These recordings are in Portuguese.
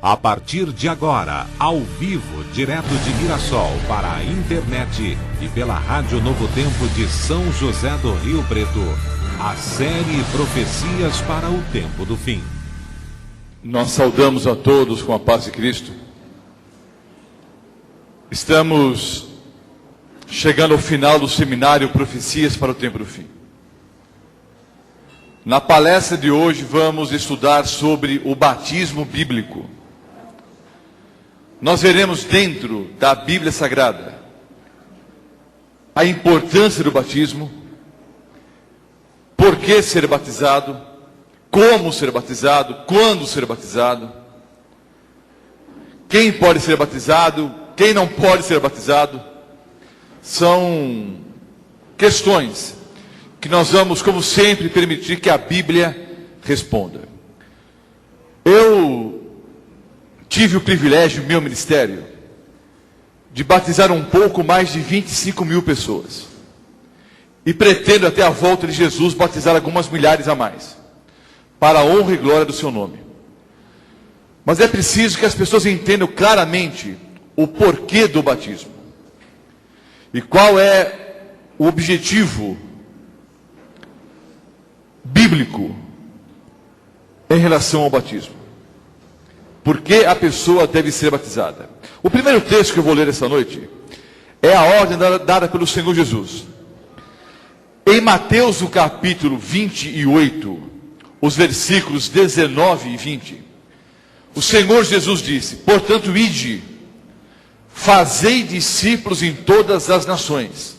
A partir de agora, ao vivo, direto de Mirassol para a internet e pela Rádio Novo Tempo de São José do Rio Preto, a série Profecias para o Tempo do Fim. Nós saudamos a todos com a paz de Cristo. Estamos chegando ao final do seminário Profecias para o Tempo do Fim. Na palestra de hoje vamos estudar sobre o batismo bíblico. Nós veremos dentro da Bíblia Sagrada a importância do batismo, por que ser batizado, como ser batizado, quando ser batizado, quem pode ser batizado, quem não pode ser batizado. São questões que nós vamos, como sempre, permitir que a Bíblia responda. Eu tive o privilégio, meu ministério, de batizar um pouco mais de 25 mil pessoas. E pretendo, até a volta de Jesus, batizar algumas milhares a mais, para a honra e glória do seu nome. Mas é preciso que as pessoas entendam claramente o porquê do batismo. E qual é o objetivo bíblico em relação ao batismo. Por que a pessoa deve ser batizada? O primeiro texto que eu vou ler essa noite é a ordem dada pelo Senhor Jesus. Em Mateus, o capítulo 28, os versículos 19 e 20, o Senhor Jesus disse: portanto, ide, fazei discípulos em todas as nações,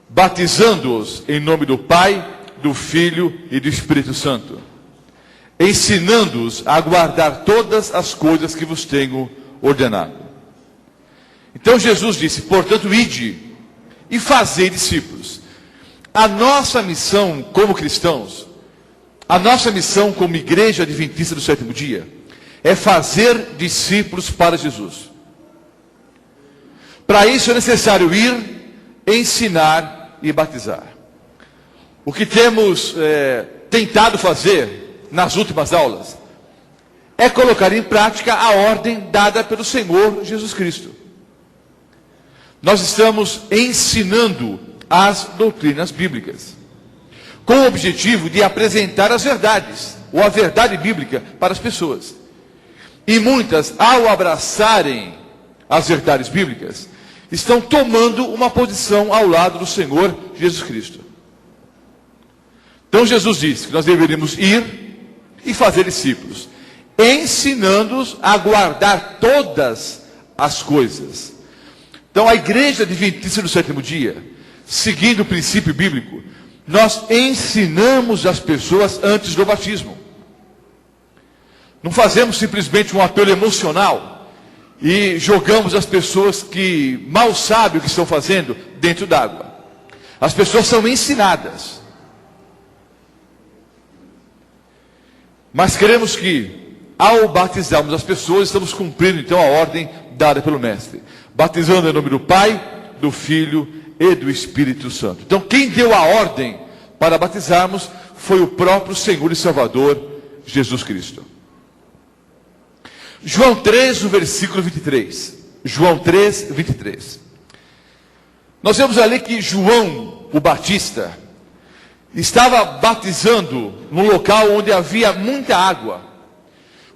batizando-os em nome do Pai, do Filho e do Espírito Santo, ensinando-os a guardar todas as coisas que vos tenho ordenado. Então Jesus disse: portanto, ide e fazei discípulos. A nossa missão como cristãos, a nossa missão como igreja adventista do sétimo dia, é fazer discípulos para Jesus. Para isso é necessário ir, ensinar e batizar. O que temos tentado fazer nas últimas aulas é colocar em prática a ordem dada pelo Senhor Jesus Cristo. Nós estamos ensinando as doutrinas bíblicas, com o objetivo de apresentar as verdades, ou a verdade bíblica para as pessoas. E muitas, ao abraçarem as verdades bíblicas, estão tomando uma posição ao lado do Senhor Jesus Cristo. Então Jesus disse que nós deveríamos ir e fazer discípulos, ensinando-os a guardar todas as coisas. Então a igreja adventista do sétimo dia, seguindo o princípio bíblico, nós ensinamos as pessoas antes do batismo. Não fazemos simplesmente um apelo emocional e jogamos as pessoas que mal sabem o que estão fazendo dentro d'água. As pessoas são ensinadas. Mas queremos que, ao batizarmos as pessoas, estamos cumprindo então a ordem dada pelo Mestre, batizando em nome do Pai, do Filho e do Espírito Santo. Então quem deu a ordem para batizarmos foi o próprio Senhor e Salvador Jesus Cristo. João 3, no versículo 23. João 3, 23. Nós vemos ali que João, o Batista, estava batizando num local onde havia muita água,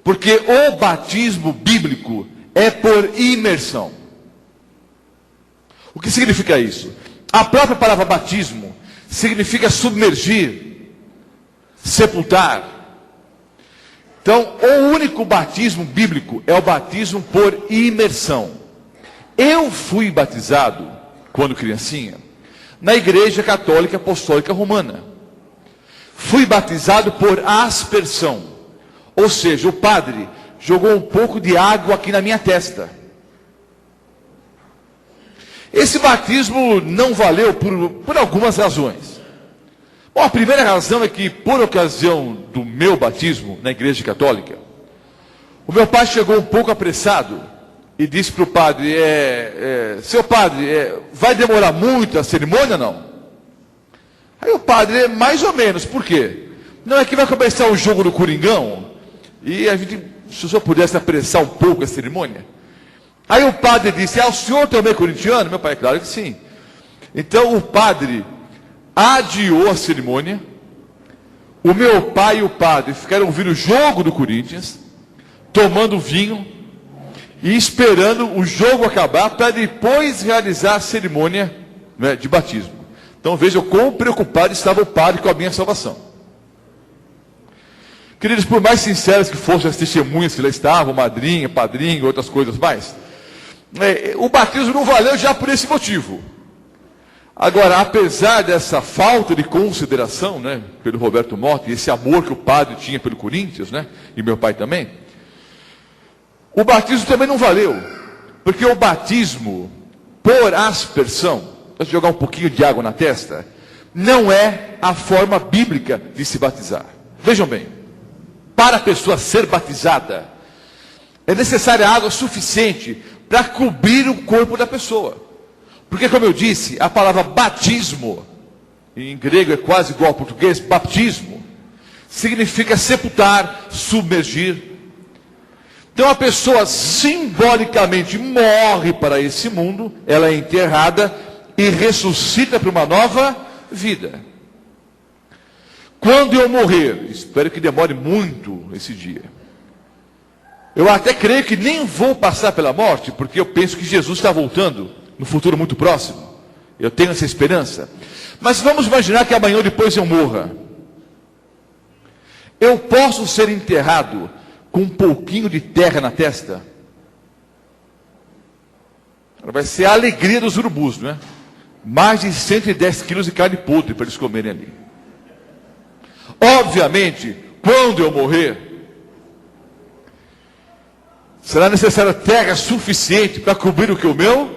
porque o batismo bíblico é por imersão. O que significa isso? A própria palavra batismo significa submergir, sepultar. Então, o único batismo bíblico é o batismo por imersão. Eu fui batizado, quando criancinha, na Igreja Católica Apostólica Romana. Fui batizado por aspersão, ou seja, o padre jogou um pouco de água aqui na minha testa. Esse batismo não valeu por algumas razões. Bom, a primeira razão é que, por ocasião do meu batismo na Igreja Católica, o meu pai chegou um pouco apressado e disse para o padre: seu padre, vai demorar muito a cerimônia ou não? Aí o padre: mais ou menos. Por quê? Não é que vai começar o jogo do Coringão E a gente, se o senhor pudesse apressar um pouco a cerimônia. Aí o padre disse, o senhor também é corintiano? Meu pai, claro que sim. Então o padre adiou a cerimônia. O meu pai e o padre ficaram ouvindo o jogo do Corinthians, tomando vinho e esperando o jogo acabar para depois realizar a cerimônia, né, de batismo. Então vejam quão preocupado estava o padre com a minha salvação. Queridos, por mais sinceras que fossem as testemunhas que lá estavam, madrinha, padrinho, outras coisas mais, o batismo não valeu já por esse motivo. Agora, apesar dessa falta de consideração, né, pelo Roberto Motta, e esse amor que o padre tinha pelo Corinthians, né, e meu pai também, o batismo também não valeu, porque o batismo por aspersão, deixa eu jogar um pouquinho de água na testa, não é a forma bíblica de se batizar. Vejam bem, para a pessoa ser batizada, é necessária água suficiente para cobrir o corpo da pessoa. Porque, como eu disse, a palavra batismo, em grego é quase igual ao português, baptismo, significa sepultar, submergir. Então a pessoa simbolicamente morre para esse mundo, ela é enterrada e ressuscita para uma nova vida. Quando eu morrer, espero que demore muito esse dia, eu até creio que nem vou passar pela morte, porque eu penso que Jesus está voltando no futuro muito próximo. Eu tenho essa esperança. Mas vamos imaginar que amanhã ou depois eu morra. Eu posso ser enterrado com um pouquinho de terra na testa? Vai ser a alegria dos urubus, não é? Mais de 110 quilos de carne podre para eles comerem ali. Obviamente, quando eu morrer, será necessária terra suficiente para cobrir o que? O meu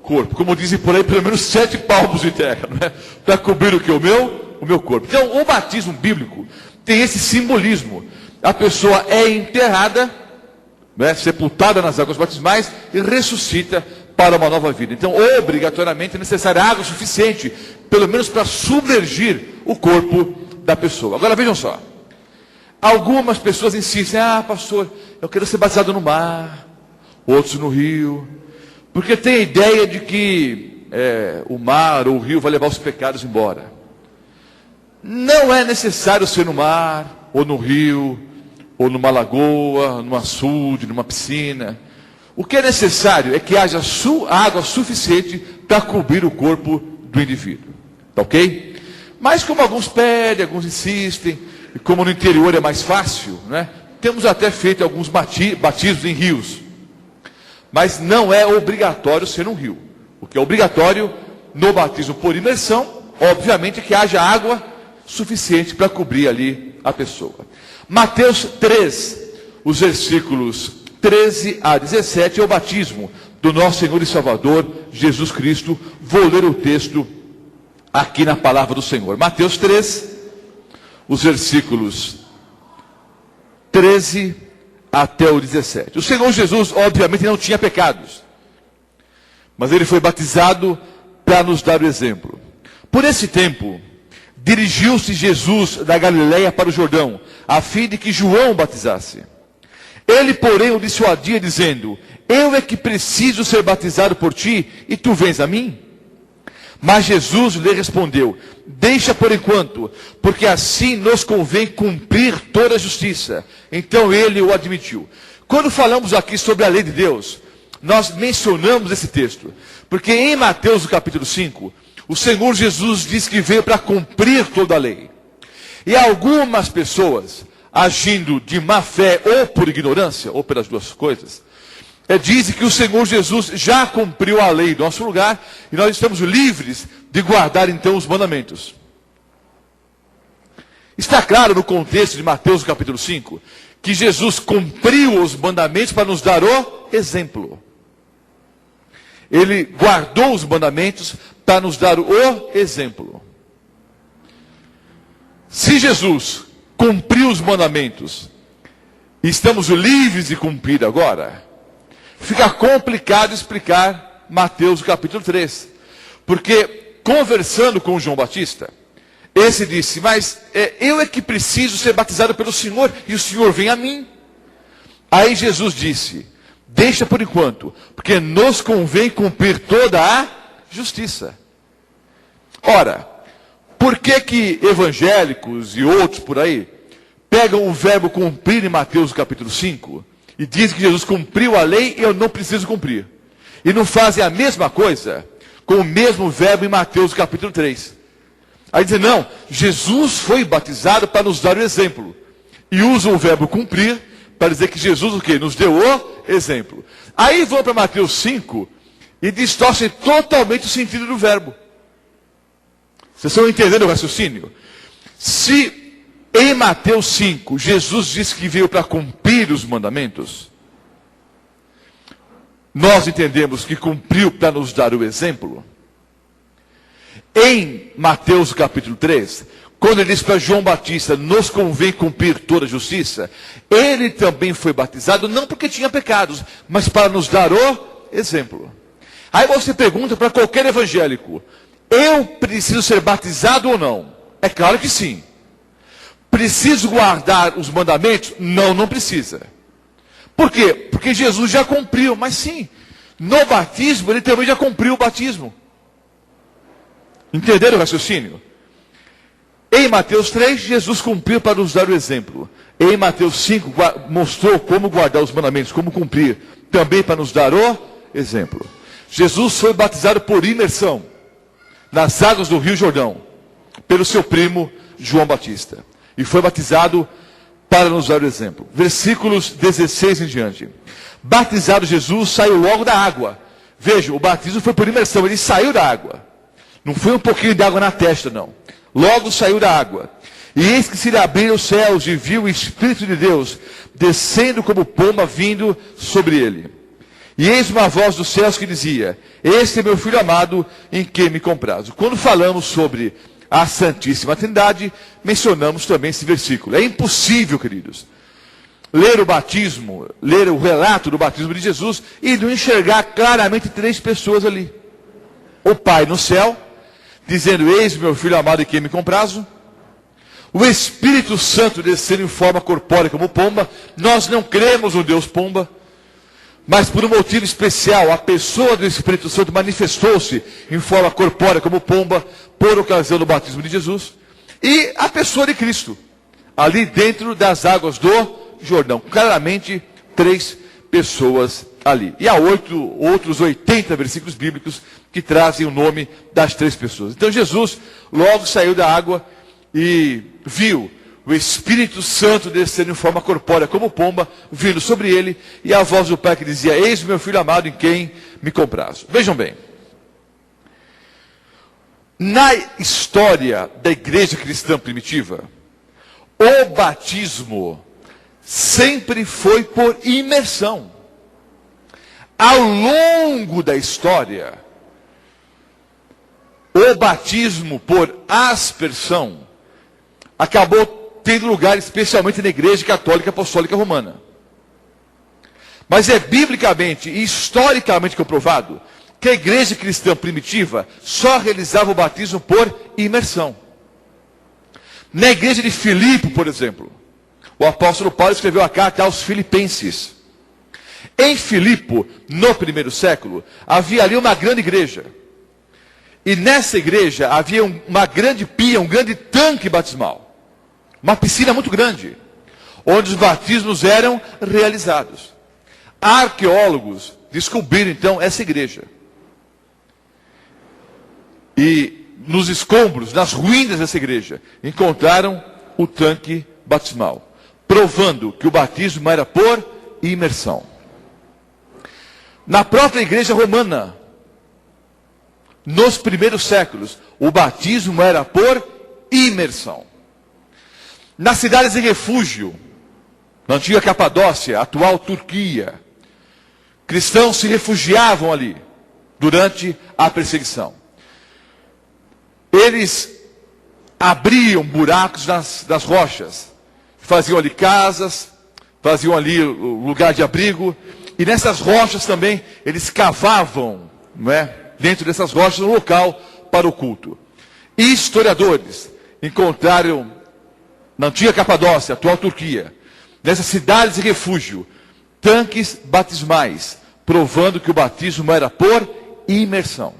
corpo. Como dizem por aí, pelo menos 7 palmos de terra, não é? Para cobrir o que? O meu corpo. Então, o batismo bíblico tem esse simbolismo. A pessoa é enterrada, né, sepultada nas águas batismais e ressuscita para uma nova vida. Então, obrigatoriamente é necessária água suficiente, pelo menos para submergir o corpo da pessoa. Agora vejam só. Algumas pessoas insistem, pastor, eu quero ser batizado no mar, outros no rio, porque tem a ideia de que o mar ou o rio vai levar os pecados embora. Não é necessário ser no mar, ou no rio, ou numa lagoa, num açude, numa piscina. O que é necessário é que haja água suficiente para cobrir o corpo do indivíduo. Tá ok? Mas como alguns pedem, alguns insistem, e como no interior é mais fácil, né, temos até feito alguns batismos em rios. Mas não é obrigatório ser um rio. O que é obrigatório no batismo por imersão, obviamente, é que haja água suficiente para cobrir ali a pessoa. Mateus 3, os versículos 13 a 17, é o batismo do nosso Senhor e Salvador, Jesus Cristo. Vou ler o texto aqui na palavra do Senhor. Mateus 3, os versículos 13 até o 17. O Senhor Jesus, obviamente, não tinha pecados, mas ele foi batizado para nos dar o exemplo. Por esse tempo, dirigiu-se Jesus da Galileia para o Jordão, a fim de que João o batizasse. Ele, porém, o dissuadia, dizendo: eu é que preciso ser batizado por ti, e tu vens a mim? Mas Jesus lhe respondeu: deixa por enquanto, porque assim nos convém cumprir toda a justiça. Então ele o admitiu. Quando falamos aqui sobre a lei de Deus, nós mencionamos esse texto, porque em Mateus, no capítulo 5, o Senhor Jesus diz que veio para cumprir toda a lei. E algumas pessoas, agindo de má fé ou por ignorância, ou pelas duas coisas, dizem que o Senhor Jesus já cumpriu a lei em nosso lugar, e nós estamos livres de guardar então os mandamentos. Está claro no contexto de Mateus capítulo 5, que Jesus cumpriu os mandamentos para nos dar o exemplo. Ele guardou os mandamentos para nos dar o exemplo. Se Jesus cumpriu os mandamentos, e estamos livres de cumprir agora, fica complicado explicar Mateus capítulo 3. Porque, conversando com João Batista, esse disse: mas eu é que preciso ser batizado pelo Senhor, e o Senhor vem a mim. Aí Jesus disse: deixa por enquanto, porque nos convém cumprir toda a justiça. Ora, por que evangélicos e outros por aí pegam o verbo cumprir em Mateus capítulo 5 e dizem que Jesus cumpriu a lei e eu não preciso cumprir? E não fazem a mesma coisa com o mesmo verbo em Mateus capítulo 3. Aí dizem, não, Jesus foi batizado para nos dar o exemplo. E usam o verbo cumprir para dizer que Jesus o quê? Nos deu o exemplo. Aí vão para Mateus 5 e distorcem totalmente o sentido do verbo. Vocês estão entendendo o raciocínio? Se em Mateus 5 Jesus disse que veio para cumprir os mandamentos, nós entendemos que cumpriu para nos dar o exemplo. Em Mateus capítulo 3, quando ele diz para João Batista, nos convém cumprir toda a justiça, ele também foi batizado, não porque tinha pecados, mas para nos dar o exemplo. Aí você pergunta para qualquer evangélico, eu preciso ser batizado ou não? É claro que sim. Preciso guardar os mandamentos? Não, não precisa. Por quê? Porque Jesus já cumpriu, mas sim, no batismo ele também já cumpriu o batismo. Entenderam o raciocínio? Em Mateus 3, Jesus cumpriu para nos dar o exemplo. Em Mateus 5, mostrou como guardar os mandamentos, como cumprir, também para nos dar o exemplo. Jesus foi batizado por imersão nas águas do Rio Jordão, pelo seu primo João Batista. E foi batizado para nos dar o exemplo. Versículos 16 em diante. Batizado Jesus, saiu logo da água. Veja, o batismo foi por imersão, ele saiu da água. Não foi um pouquinho de água na testa, não. Logo saiu da água. E eis que se lhe abriram os céus e viu o Espírito de Deus descendo como pomba vindo sobre ele. E eis uma voz dos céus que dizia: este é meu filho amado, em quem me comprazo. Quando falamos sobre a Santíssima Trindade, mencionamos também esse versículo. É impossível, queridos, ler o batismo, ler o relato do batismo de Jesus e não enxergar claramente três pessoas ali. O Pai no céu, dizendo: eis meu filho amado em quem me comprazo. O Espírito Santo descendo em forma corpórea como pomba. Nós não cremos no Deus pomba, mas por um motivo especial, a pessoa do Espírito Santo manifestou-se em forma corpórea como pomba, por ocasião do batismo de Jesus. E a pessoa de Cristo, ali dentro das águas do Jordão. Claramente, três pessoas ali. E há outros 80 versículos bíblicos que trazem o nome das três pessoas. Então Jesus logo saiu da água e viu o Espírito Santo descendo em forma corpórea como pomba, vindo sobre ele, e a voz do Pai que dizia: eis meu filho amado em quem me comprazo. Vejam bem, na história da igreja cristã primitiva, o batismo sempre foi por imersão. Ao longo da história, o batismo por aspersão acabou tendo lugar especialmente na Igreja Católica Apostólica Romana. Mas é biblicamente e historicamente comprovado que a igreja cristã primitiva só realizava o batismo por imersão. Na igreja de Filipe, por exemplo, o apóstolo Paulo escreveu a carta aos Filipenses. Em Filipe, no primeiro século, havia ali uma grande igreja. E nessa igreja havia uma grande pia, um grande tanque batismal. Uma piscina muito grande, onde os batismos eram realizados. Arqueólogos descobriram então essa igreja. E nos escombros, nas ruínas dessa igreja, encontraram o tanque batismal, provando que o batismo era por imersão. Na própria igreja romana, nos primeiros séculos, o batismo era por imersão. Nas cidades de refúgio, na antiga Capadócia, atual Turquia, cristãos se refugiavam ali durante a perseguição. Eles abriam buracos nas rochas, faziam ali casas, faziam ali lugar de abrigo, e nessas rochas também eles cavavam, não é, dentro dessas rochas um local para o culto. E historiadores encontraram na antiga Capadócia, atual Turquia, nessas cidades de refúgio, tanques batismais, provando que o batismo era por imersão.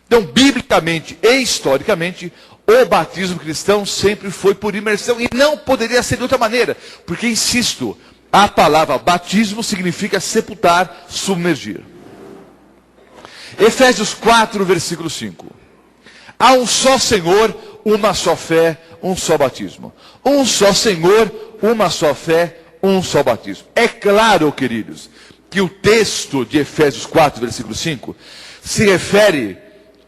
Então, biblicamente e historicamente, o batismo cristão sempre foi por imersão, e não poderia ser de outra maneira, porque, insisto, a palavra batismo significa sepultar, submergir. Efésios 4, versículo 5. Há um só Senhor, uma só fé, um só batismo. Um só Senhor, uma só fé, um só batismo. É claro, queridos, que o texto de Efésios 4, versículo 5, se refere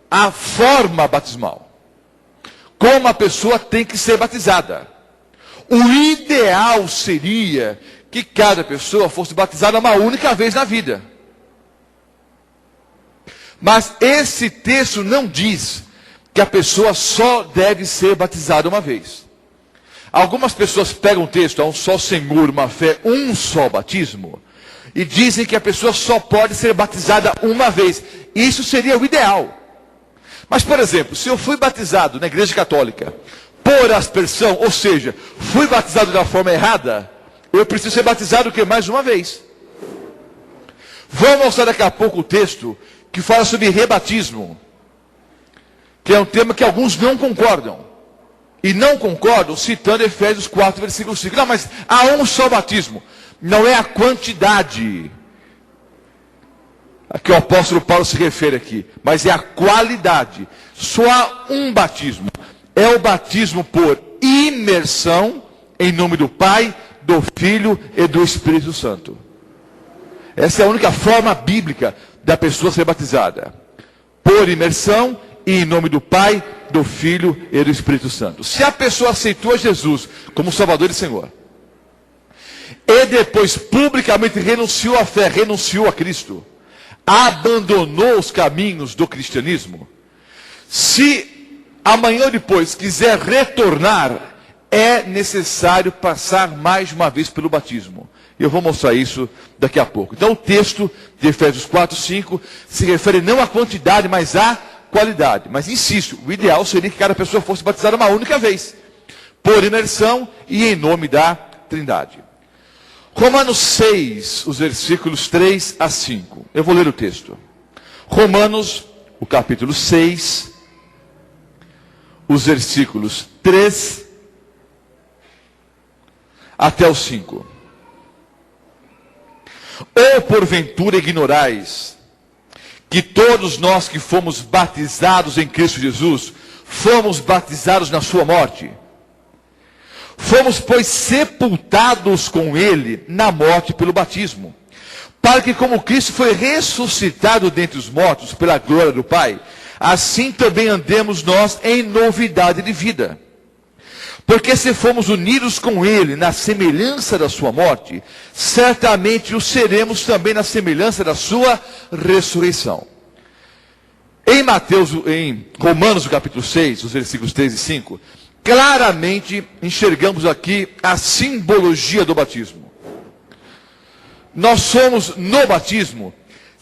à forma batismal. Como a pessoa tem que ser batizada. O ideal seria que cada pessoa fosse batizada uma única vez na vida. Mas esse texto não diz que a pessoa só deve ser batizada uma vez. Algumas pessoas pegam o texto, há um só Senhor, uma fé, um só batismo, e dizem que a pessoa só pode ser batizada uma vez. Isso seria o ideal. Mas, por exemplo, se eu fui batizado na igreja católica por aspersão, ou seja, fui batizado da forma errada, eu preciso ser batizado o quê? Mais uma vez. Vamos mostrar daqui a pouco o texto que fala sobre rebatismo, que é um tema que alguns não concordam. E não concordam citando Efésios 4, versículo 5. Não, mas há um só batismo. Não é a quantidade a que o apóstolo Paulo se refere aqui, mas é a qualidade. Só há um batismo. É o batismo por imersão em nome do Pai, do Filho e do Espírito Santo. Essa é a única forma bíblica da pessoa ser batizada. Por imersão e em nome do Pai, do Filho e do Espírito Santo. Se a pessoa aceitou Jesus como Salvador e Senhor, e depois publicamente renunciou à fé, renunciou a Cristo, abandonou os caminhos do cristianismo, se amanhã ou depois quiser retornar, é necessário passar mais uma vez pelo batismo. Eu vou mostrar isso daqui a pouco. Então o texto de Efésios 4, 5 se refere não à quantidade, mas à qualidade. Mas insisto, o ideal seria que cada pessoa fosse batizada uma única vez, por imersão e em nome da Trindade. Romanos 6, os versículos 3 a 5. Eu vou ler o texto. Romanos, o capítulo 6, os versículos 3 até o 5. Ou porventura ignorais que todos nós que fomos batizados em Cristo Jesus, fomos batizados na sua morte? Fomos, pois, sepultados com ele na morte pelo batismo, para que como Cristo foi ressuscitado dentre os mortos pela glória do Pai, assim também andemos nós em novidade de vida. Porque se fomos unidos com ele na semelhança da sua morte, certamente o seremos também na semelhança da sua ressurreição. Em Romanos, no capítulo 6, os versículos 3 e 5, claramente enxergamos aqui a simbologia do batismo. Nós somos, no batismo,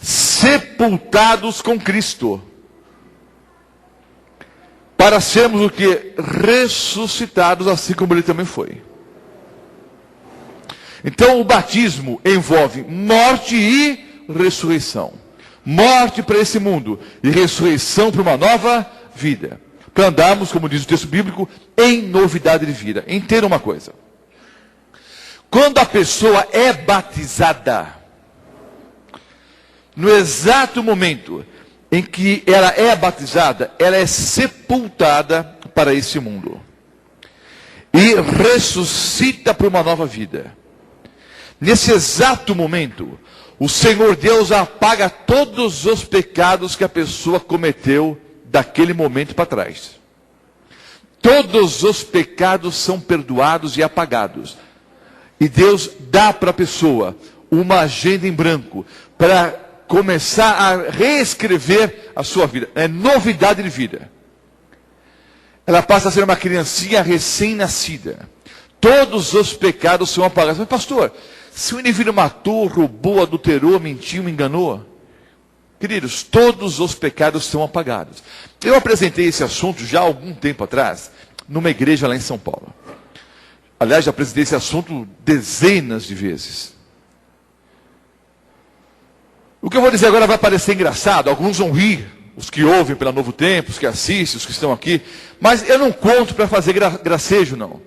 sepultados com Cristo, para sermos o que? Ressuscitados, assim como ele também foi. Então o batismo envolve morte e ressurreição. Morte para esse mundo e ressurreição para uma nova vida. Para andarmos, como diz o texto bíblico, em novidade de vida. Entenda uma coisa. Quando a pessoa é batizada, no exato momento em que ela é batizada, ela é sepultada para esse mundo. E ressuscita para uma nova vida. Nesse exato momento, o Senhor Deus apaga todos os pecados que a pessoa cometeu daquele momento para trás. Todos os pecados são perdoados e apagados. E Deus dá para a pessoa uma agenda em branco para começar a reescrever a sua vida. É novidade de vida. Ela passa a ser uma criancinha recém-nascida. Todos os pecados são apagados. Mas pastor, se o indivíduo matou, roubou, adulterou, mentiu, me enganou, queridos, todos os pecados são apagados. Eu apresentei esse assunto já há algum tempo atrás, numa igreja lá em São Paulo. Aliás, já apresentei esse assunto dezenas de vezes. O que eu vou dizer agora vai parecer engraçado, alguns vão rir, os que ouvem pela Novo Tempo, os que assistem, os que estão aqui, mas eu não conto para fazer gracejo, não.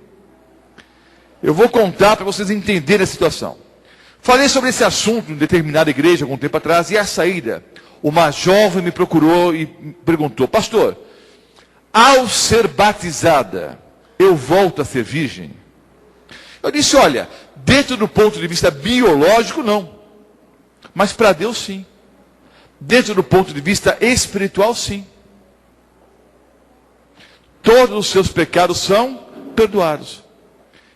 Eu vou contar para vocês entenderem a situação. Falei sobre esse assunto em determinada igreja algum tempo atrás, e à saída, uma jovem me procurou e perguntou: pastor, ao ser batizada, eu volto a ser virgem? Eu disse: olha, dentro do ponto de vista biológico, não. Mas para Deus, sim. Dentro do ponto de vista espiritual, sim. Todos os seus pecados são perdoados.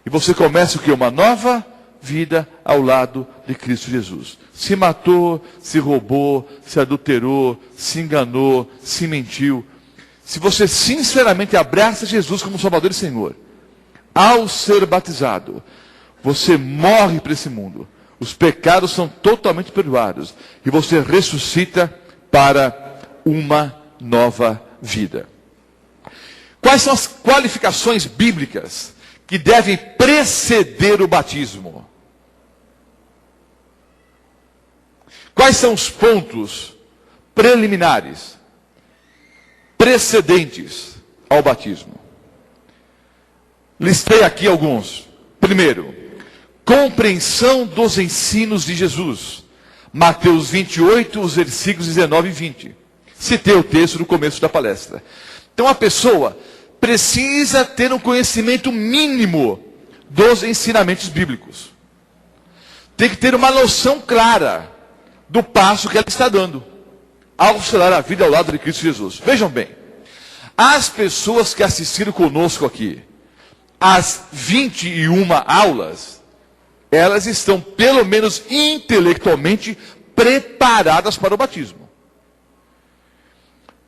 E você começa o quê? Uma nova vida ao lado de Cristo Jesus. Se matou, se roubou, se adulterou, se enganou, se mentiu. Se você sinceramente abraça Jesus como Salvador e Senhor, ao ser batizado, você morre para esse mundo. Os pecados são totalmente perdoados. E você ressuscita para uma nova vida. Quais são as qualificações bíblicas que devem preceder o batismo? Quais são os pontos preliminares, precedentes ao batismo? Listei aqui alguns. Primeiro, compreensão dos ensinos de Jesus. Mateus 28, os versículos 19 e 20. Citei o texto no começo da palestra. Então a pessoa precisa ter um conhecimento mínimo dos ensinamentos bíblicos. Tem que ter uma noção clara do passo que ela está dando ao selar a vida ao lado de Cristo Jesus. Vejam bem, as pessoas que assistiram conosco aqui, as 21 aulas, elas estão pelo menos intelectualmente preparadas para o batismo.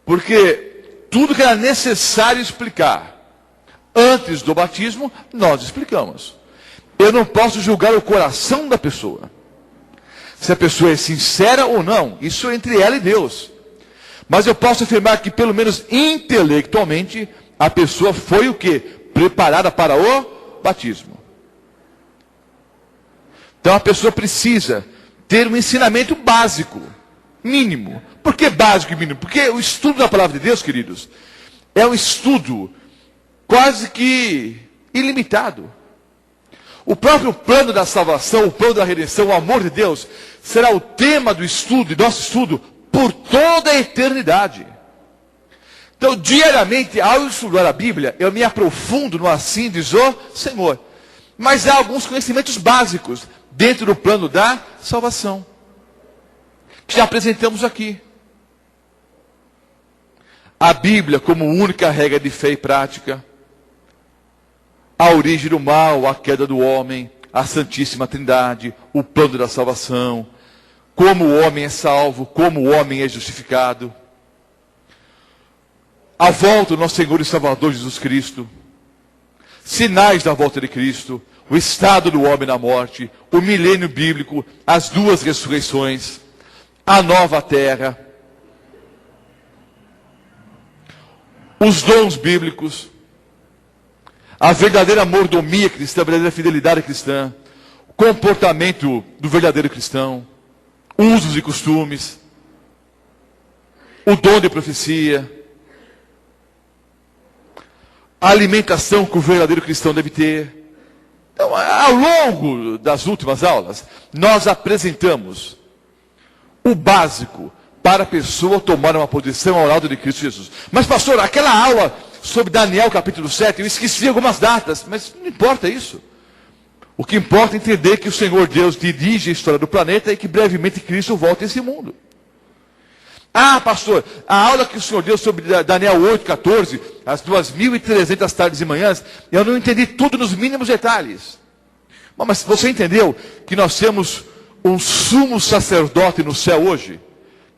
Porque tudo que era necessário explicar antes do batismo, nós explicamos. Eu não posso julgar o coração da pessoa. Se a pessoa é sincera ou não, isso é entre ela e Deus. Mas eu posso afirmar que pelo menos intelectualmente, a pessoa foi o quê? Preparada para o batismo. Então a pessoa precisa ter um ensinamento básico, mínimo. Por que básico e mínimo? Porque o estudo da palavra de Deus, queridos, é um estudo quase que ilimitado. O próprio plano da salvação, o plano da redenção, o amor de Deus, será o tema do estudo, do nosso estudo, por toda a eternidade. Então, diariamente, ao estudar a Bíblia, eu me aprofundo no assim diz o Senhor. Mas há alguns conhecimentos básicos dentro do plano da salvação, que já apresentamos aqui. A Bíblia como única regra de fé e prática, a origem do mal, a queda do homem, a Santíssima Trindade, o plano da salvação, como o homem é salvo, como o homem é justificado, a volta do nosso Senhor e Salvador Jesus Cristo, sinais da volta de Cristo, o estado do homem na morte, o milênio bíblico, as duas ressurreições, a nova terra, os dons bíblicos, a verdadeira mordomia cristã, a verdadeira fidelidade cristã, o comportamento do verdadeiro cristão, usos e costumes, o dom de profecia, a alimentação que o verdadeiro cristão deve ter. Então, ao longo das últimas aulas, nós apresentamos o básico para a pessoa tomar uma posição ao lado de Cristo Jesus. Mas, pastor, aquela aula sobre Daniel capítulo 7, eu esqueci algumas datas, mas não importa isso. O que importa é entender que o Senhor Deus dirige a história do planeta e que brevemente Cristo volta a esse mundo. Ah, pastor, a aula que o Senhor deu sobre Daniel 8:14, as 2.300 tardes e manhãs, eu não entendi tudo nos mínimos detalhes. Mas você entendeu que nós temos um sumo sacerdote no céu hoje,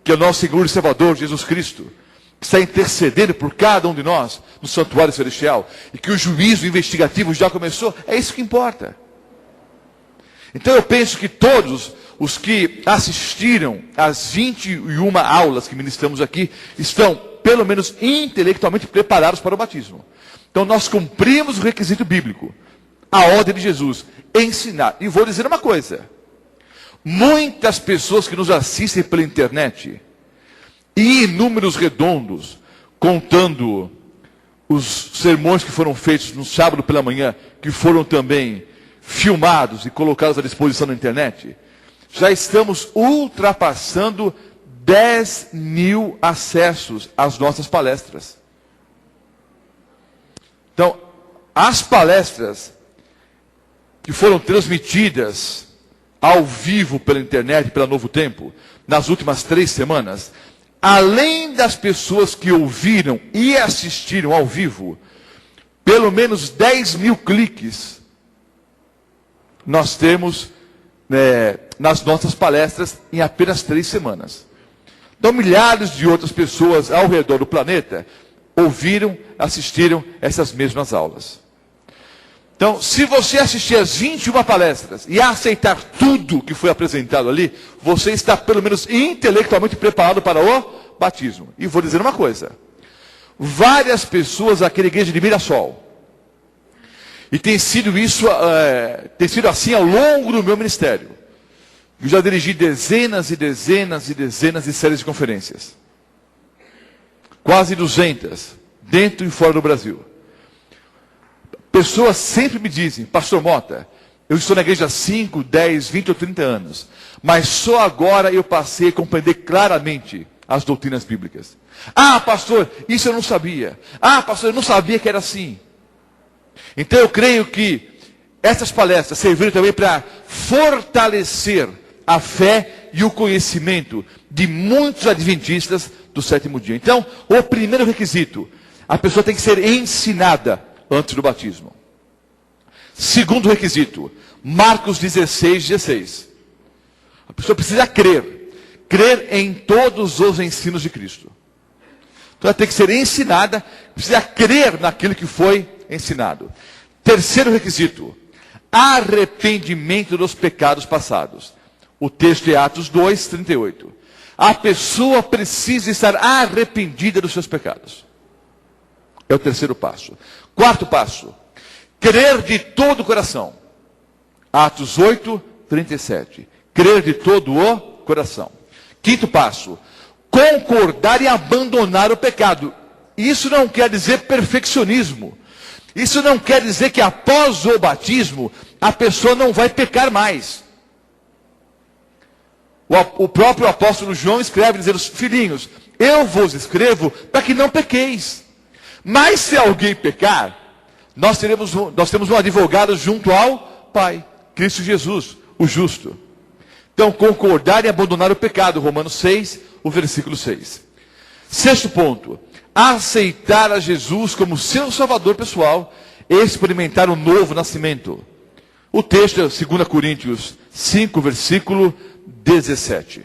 que é o nosso Senhor e Salvador Jesus Cristo, que está intercedendo por cada um de nós no santuário celestial, e que o juízo investigativo já começou? É isso que importa. Então eu penso que todos os que assistiram às 21 aulas que ministramos aqui, estão, pelo menos intelectualmente, preparados para o batismo. Então nós cumprimos o requisito bíblico, a ordem de Jesus, ensinar. E vou dizer uma coisa, Muitas pessoas que nos assistem pela internet, e números redondos, contando os sermões que foram feitos no sábado pela manhã, que foram também filmados e colocados à disposição na internet, já estamos ultrapassando 10 mil acessos às nossas palestras. Então, as palestras que foram transmitidas ao vivo pela internet, pela Novo Tempo, nas últimas 3 semanas, além das pessoas que ouviram e assistiram ao vivo, pelo menos 10 mil cliques nós temos nas nossas palestras em apenas 3 semanas. Então, milhares de outras pessoas ao redor do planeta ouviram, assistiram essas mesmas aulas. Então, se você assistir às 21 palestras e aceitar tudo que foi apresentado ali, você está pelo menos intelectualmente preparado para o batismo. E vou dizer uma coisa. Várias pessoas aqui na igreja de Mirassol, e tem sido assim ao longo do meu ministério. Eu já dirigi dezenas e dezenas e dezenas de séries de conferências. Quase 200, dentro e fora do Brasil. Pessoas sempre me dizem, Pastor Mota, eu estou na igreja há 5, 10, 20 ou 30 anos, mas só agora eu passei a compreender claramente as doutrinas bíblicas. Ah, pastor, isso eu não sabia. Ah, pastor, eu não sabia que era assim. Então eu creio que essas palestras serviram também para fortalecer a fé e o conhecimento de muitos adventistas do 7º dia. Então, o primeiro requisito, a pessoa tem que ser ensinada antes do batismo. Segundo requisito, Marcos 16, 16. A pessoa precisa crer em todos os ensinos de Cristo. Então ela tem que ser ensinada, precisa crer naquilo que foi ensinado. Terceiro requisito, arrependimento dos pecados passados. O texto é Atos 2, 38. A pessoa precisa estar arrependida dos seus pecados. É o terceiro passo. Quarto passo, crer de todo o coração. Atos 8, 37. Crer de todo o coração. Quinto passo, concordar e abandonar o pecado. Isso não quer dizer perfeccionismo. Isso não quer dizer que após o batismo, a pessoa não vai pecar mais. O próprio apóstolo João escreve, dizendo, filhinhos, eu vos escrevo para que não pequeis. Mas se alguém pecar, nós temos um advogado junto ao Pai, Cristo Jesus, o justo. Então, concordar e abandonar o pecado, Romanos 6, o versículo 6. Sexto ponto, aceitar a Jesus como seu Salvador pessoal, experimentar o novo nascimento. O texto é 2 Coríntios 5, versículo 17.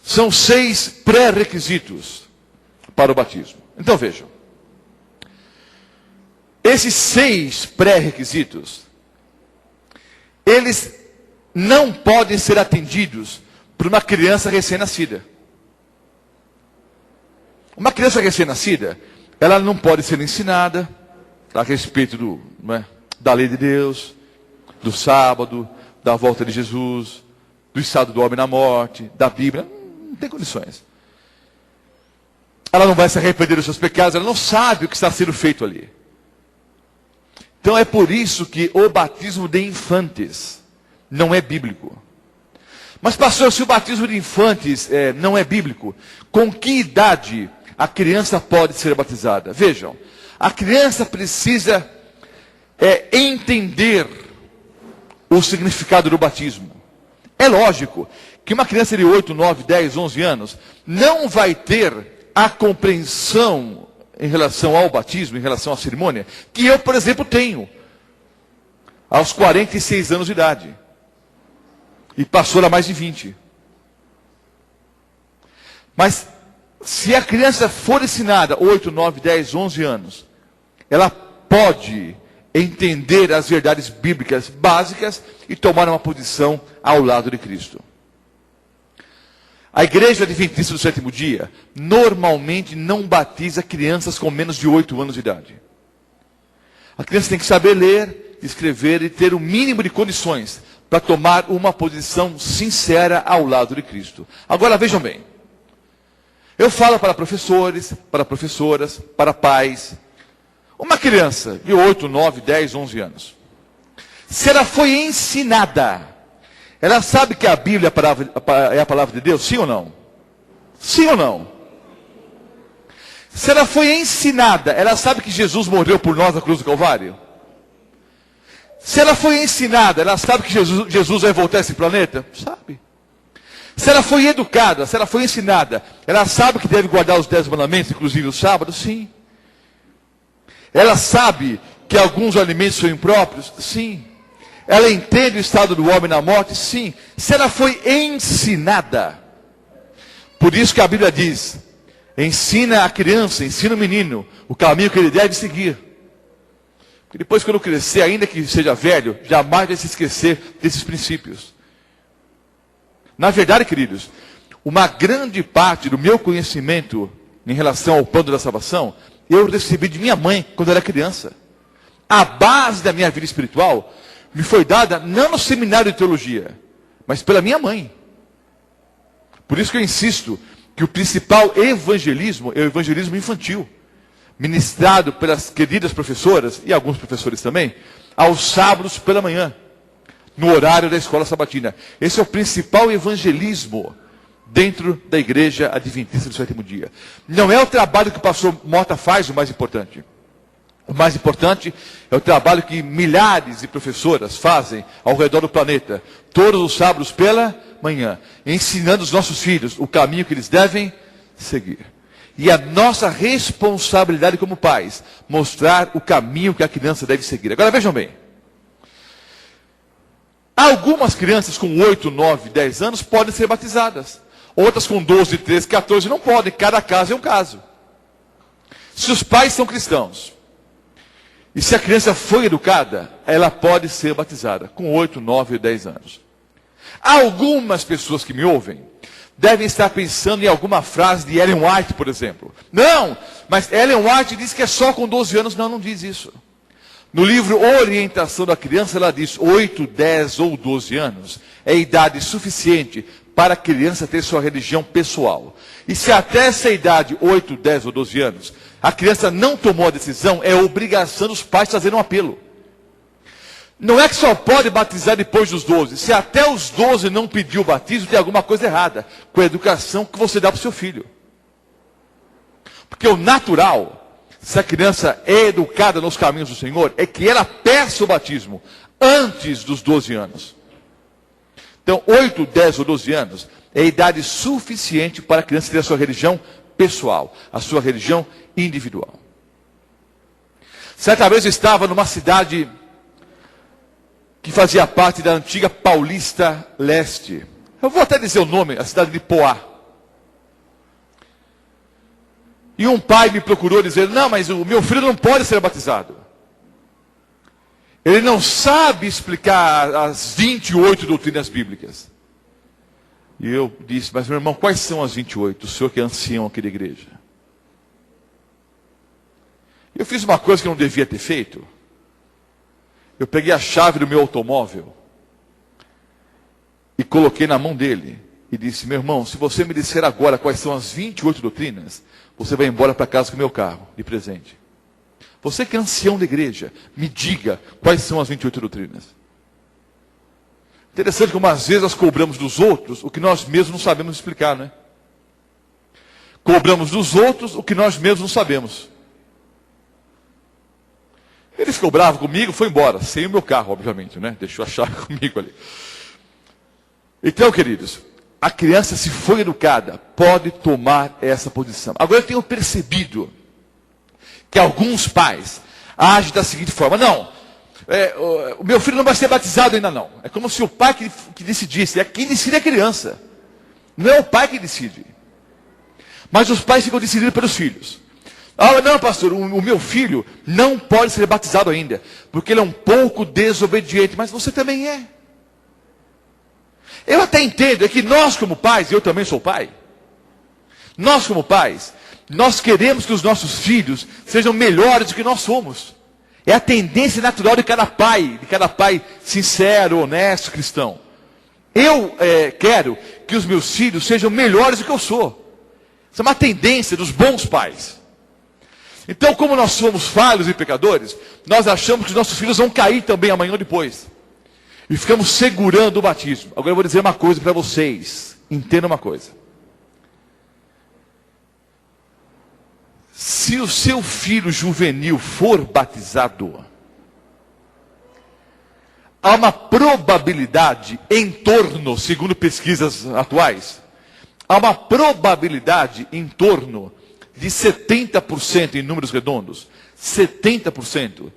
São 6 pré-requisitos para o batismo. Então vejam. Esses 6 pré-requisitos, eles não podem ser atendidos por uma criança recém-nascida. Uma criança recém-nascida, ela não pode ser ensinada a respeito da lei de Deus, do sábado, da volta de Jesus, do estado do homem na morte, da Bíblia. Não tem condições. Ela não vai se arrepender dos seus pecados, ela não sabe o que está sendo feito ali. Então é por isso que o batismo de infantes não é bíblico. Mas pastor, se o batismo de infantes não é bíblico, com que idade a criança pode ser batizada? Vejam, a criança precisa entender o significado do batismo. É lógico que uma criança de 8, 9, 10, 11 anos não vai ter a compreensão em relação ao batismo, em relação à cerimônia, que eu, por exemplo, tenho aos 46 anos de idade. E passou a mais de 20. Mas se a criança for ensinada 8, 9, 10, 11 anos, ela pode entender as verdades bíblicas básicas e tomar uma posição ao lado de Cristo. A igreja adventista do 7º dia normalmente não batiza crianças com menos de 8 anos de idade. A criança tem que saber ler, escrever e ter o mínimo de condições para tomar uma posição sincera ao lado de Cristo. Agora vejam bem. Eu falo para professores, para professoras, para pais. Uma criança de 8, 9, 10, 11 anos. Se ela foi ensinada, ela sabe que a Bíblia é a palavra de Deus? Sim ou não? Sim ou não? Se ela foi ensinada, ela sabe que Jesus morreu por nós na cruz do Calvário? Se ela foi ensinada, ela sabe que Jesus vai voltar a esse planeta? Sabe. Se ela foi educada, se ela foi ensinada, ela sabe que deve guardar os 10 mandamentos, inclusive o sábado? Sim. Ela sabe que alguns alimentos são impróprios? Sim. Ela entende o estado do homem na morte? Sim. Se ela foi ensinada. Por isso que a Bíblia diz, ensina a criança, ensina o menino, o caminho que ele deve seguir. Porque depois, quando crescer, ainda que seja velho, jamais vai se esquecer desses princípios. Na verdade, queridos, uma grande parte do meu conhecimento em relação ao plano da salvação, eu recebi de minha mãe quando eu era criança. A base da minha vida espiritual me foi dada não no seminário de teologia, mas pela minha mãe. Por isso que eu insisto que o principal evangelismo é o evangelismo infantil, ministrado pelas queridas professoras, e alguns professores também, aos sábados pela manhã, no horário da escola sabatina. Esse é o principal evangelismo dentro da igreja adventista do sétimo dia. Não é o trabalho que o pastor Mota faz o mais importante. O mais importante é o trabalho que milhares de professoras fazem ao redor do planeta, todos os sábados pela manhã, ensinando os nossos filhos o caminho que eles devem seguir. E a nossa responsabilidade como pais, mostrar o caminho que a criança deve seguir. Agora vejam bem. Algumas crianças com 8, 9, 10 anos podem ser batizadas. Outras com 12, 13, 14 não podem. Cada caso é um caso. Se os pais são cristãos, e se a criança foi educada, ela pode ser batizada com 8, 9 ou 10 anos. Algumas pessoas que me ouvem devem estar pensando em alguma frase de Ellen White, por exemplo. Não, mas Ellen White diz que é só com 12 anos. Não, não diz isso. No livro Orientação da Criança, ela diz 8, 10 ou 12 anos é idade suficiente para a criança ter sua religião pessoal. E se até essa idade, 8, 10 ou 12 anos, a criança não tomou a decisão, é obrigação dos pais fazerem um apelo. Não é que só pode batizar depois dos 12. Se até os 12 não pediu o batismo, tem alguma coisa errada com a educação que você dá para o seu filho. Porque o natural, se a criança é educada nos caminhos do Senhor, é que ela peça o batismo antes dos 12 anos. Então, 8, 10 ou 12 anos é a idade suficiente para a criança ter a sua religião pessoal, a sua religião individual. Certa vez eu estava numa cidade que fazia parte da antiga Paulista Leste. Eu vou até dizer o nome, a cidade de Poá. E um pai me procurou dizendo, não, mas o meu filho não pode ser batizado. Ele não sabe explicar as 28 doutrinas bíblicas. E eu disse, mas meu irmão, quais são as 28? O senhor que é ancião aqui da igreja. Eu fiz uma coisa que eu não devia ter feito. Eu peguei a chave do meu automóvel e coloquei na mão dele. E disse, meu irmão, se você me disser agora quais são as 28 doutrinas, você vai embora para casa com o meu carro, de presente. Você que é ancião da igreja, me diga quais são as 28 doutrinas. Interessante como às vezes nós cobramos dos outros o que nós mesmos não sabemos explicar, né? Cobramos dos outros o que nós mesmos não sabemos. Ele ficou bravo comigo, foi embora, sem o meu carro, obviamente, né? Deixou a chave comigo ali. Então, queridos, a criança, se for educada, pode tomar essa posição. Agora eu tenho percebido que alguns pais agem da seguinte forma, não, o meu filho não vai ser batizado ainda não. É como se o pai que decidisse, é quem decide a criança. Não é o pai que decide. Mas os pais ficam decidindo pelos filhos. Ah, não, pastor, o meu filho não pode ser batizado ainda, porque ele é um pouco desobediente, mas você também é. Eu até entendo, é que nós como pais, eu também sou pai, nós como pais, nós queremos que os nossos filhos sejam melhores do que nós somos. É a tendência natural de cada pai sincero, honesto, cristão. Eu quero que os meus filhos sejam melhores do que eu sou. Isso é uma tendência dos bons pais. Então, como nós somos falhos e pecadores, nós achamos que os nossos filhos vão cair também amanhã ou depois. E ficamos segurando o batismo. Agora eu vou dizer uma coisa para vocês. Entenda uma coisa. Se o seu filho juvenil for batizado, há uma probabilidade em torno, segundo pesquisas atuais, há uma probabilidade em torno de 70% em números redondos, 70%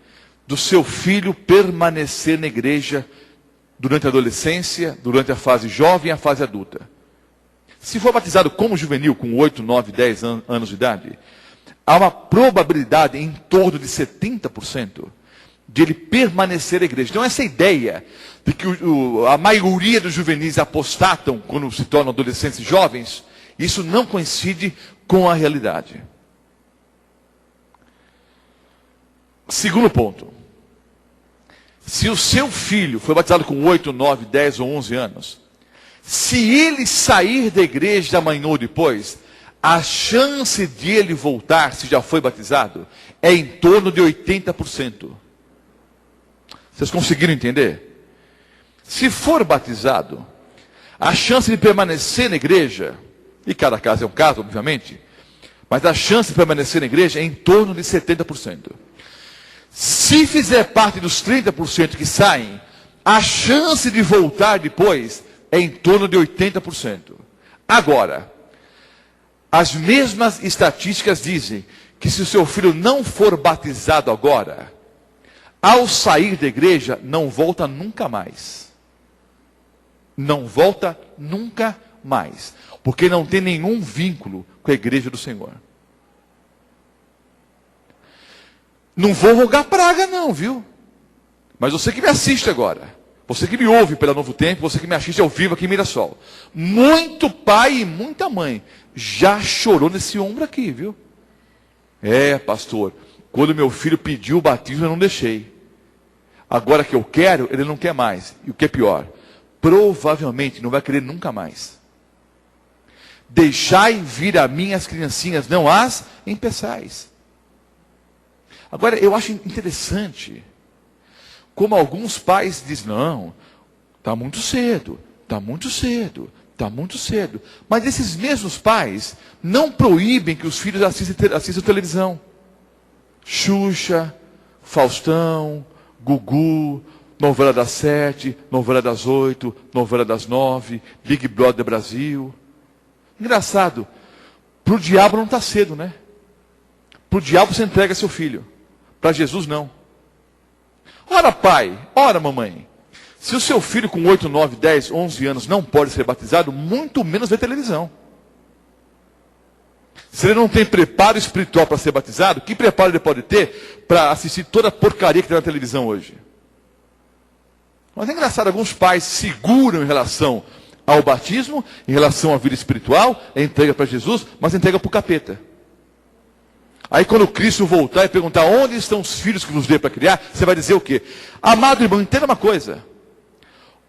do seu filho permanecer na igreja durante a adolescência, durante a fase jovem e a fase adulta. Se for batizado como juvenil, com 8, 9, 10 anos de idade, há uma probabilidade em torno de 70% de ele permanecer na igreja. Então essa ideia de que a maioria dos juvenis apostatam quando se tornam adolescentes e jovens, isso não coincide com a realidade. Segundo ponto. Se o seu filho foi batizado com 8, 9, 10 ou 11 anos, se ele sair da igreja amanhã ou depois, a chance de ele voltar, se já foi batizado, é em torno de 80%. Vocês conseguiram entender? Se for batizado, a chance de permanecer na igreja, e cada caso é um caso, obviamente, mas a chance de permanecer na igreja é em torno de 70%. Se fizer parte dos 30% que saem, a chance de voltar depois é em torno de 80%. Agora, as mesmas estatísticas dizem que se o seu filho não for batizado agora, ao sair da igreja, não volta nunca mais. Não volta nunca mais. Porque não tem nenhum vínculo com a igreja do Senhor. Não vou rogar praga não, viu? Mas você que me assiste agora, você que me ouve pela Novo Tempo, você que me assiste ao vivo aqui em Mirassol, muito pai e muita mãe já chorou nesse ombro aqui, viu? Pastor, quando meu filho pediu o batismo eu não deixei. Agora que eu quero, ele não quer mais. E o que é pior, provavelmente não vai querer nunca mais. Deixai vir a mim as criancinhas, não as impeçais. Agora, eu acho interessante como alguns pais dizem, não, está muito cedo, está muito cedo, está muito cedo. Mas esses mesmos pais não proíbem que os filhos assistam televisão. Xuxa, Faustão, Gugu, novela das 7, novela das 8, novela das 9, Big Brother Brasil. Engraçado, para o diabo não está cedo, né? Para o diabo você entrega seu filho. Para Jesus não. Ora pai, ora mamãe. Se o seu filho com 8, 9, 10, 11 anos não pode ser batizado, muito menos ver televisão. Se ele não tem preparo espiritual para ser batizado, que preparo ele pode ter para assistir toda a porcaria que tem na televisão hoje? Mas é engraçado, alguns pais seguram em relação ao batismo, em relação à vida espiritual, entrega para Jesus, mas entrega para o capeta. Aí quando Cristo voltar e perguntar onde estão os filhos que nos deu para criar, você vai dizer o quê? Amado irmão, entenda uma coisa.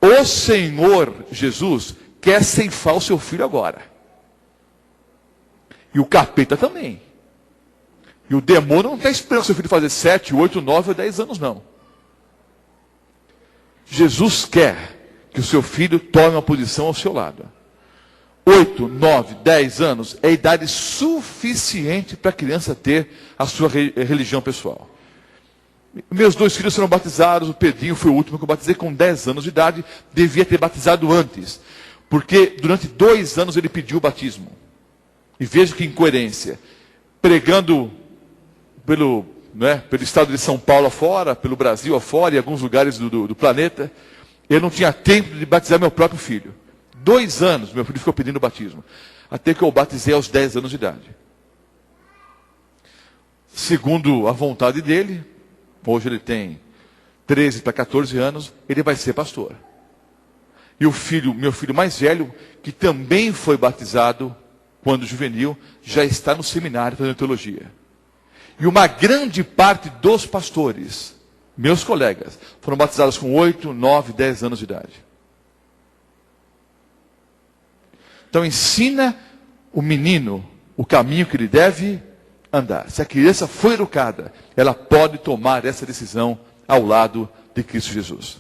O Senhor Jesus quer ceifar o seu filho agora. E o capeta também. E o demônio não está esperando o seu filho fazer 7, 8, 9 ou 10 anos, não. Jesus quer que o seu filho tome uma posição ao seu lado. 8, 9, 10 anos é idade suficiente para a criança ter a sua religião pessoal. Meus 2 filhos foram batizados, o Pedrinho foi o último que eu batizei com 10 anos de idade, devia ter batizado antes, porque durante 2 anos ele pediu o batismo. E veja que incoerência, pregando pelo estado de São Paulo afora, pelo Brasil afora e alguns lugares do planeta, eu não tinha tempo de batizar meu próprio filho. 2 anos meu filho ficou pedindo o batismo, até que eu o batizei aos 10 anos de idade. Segundo a vontade dele, hoje ele tem 13 para 14 anos, ele vai ser pastor. E meu filho mais velho, que também foi batizado quando juvenil, já está no seminário fazendo teologia. E uma grande parte dos pastores, meus colegas, foram batizados com 8, 9, 10 anos de idade. Então ensina o menino o caminho que ele deve andar. Se a criança foi educada, ela pode tomar essa decisão ao lado de Cristo Jesus.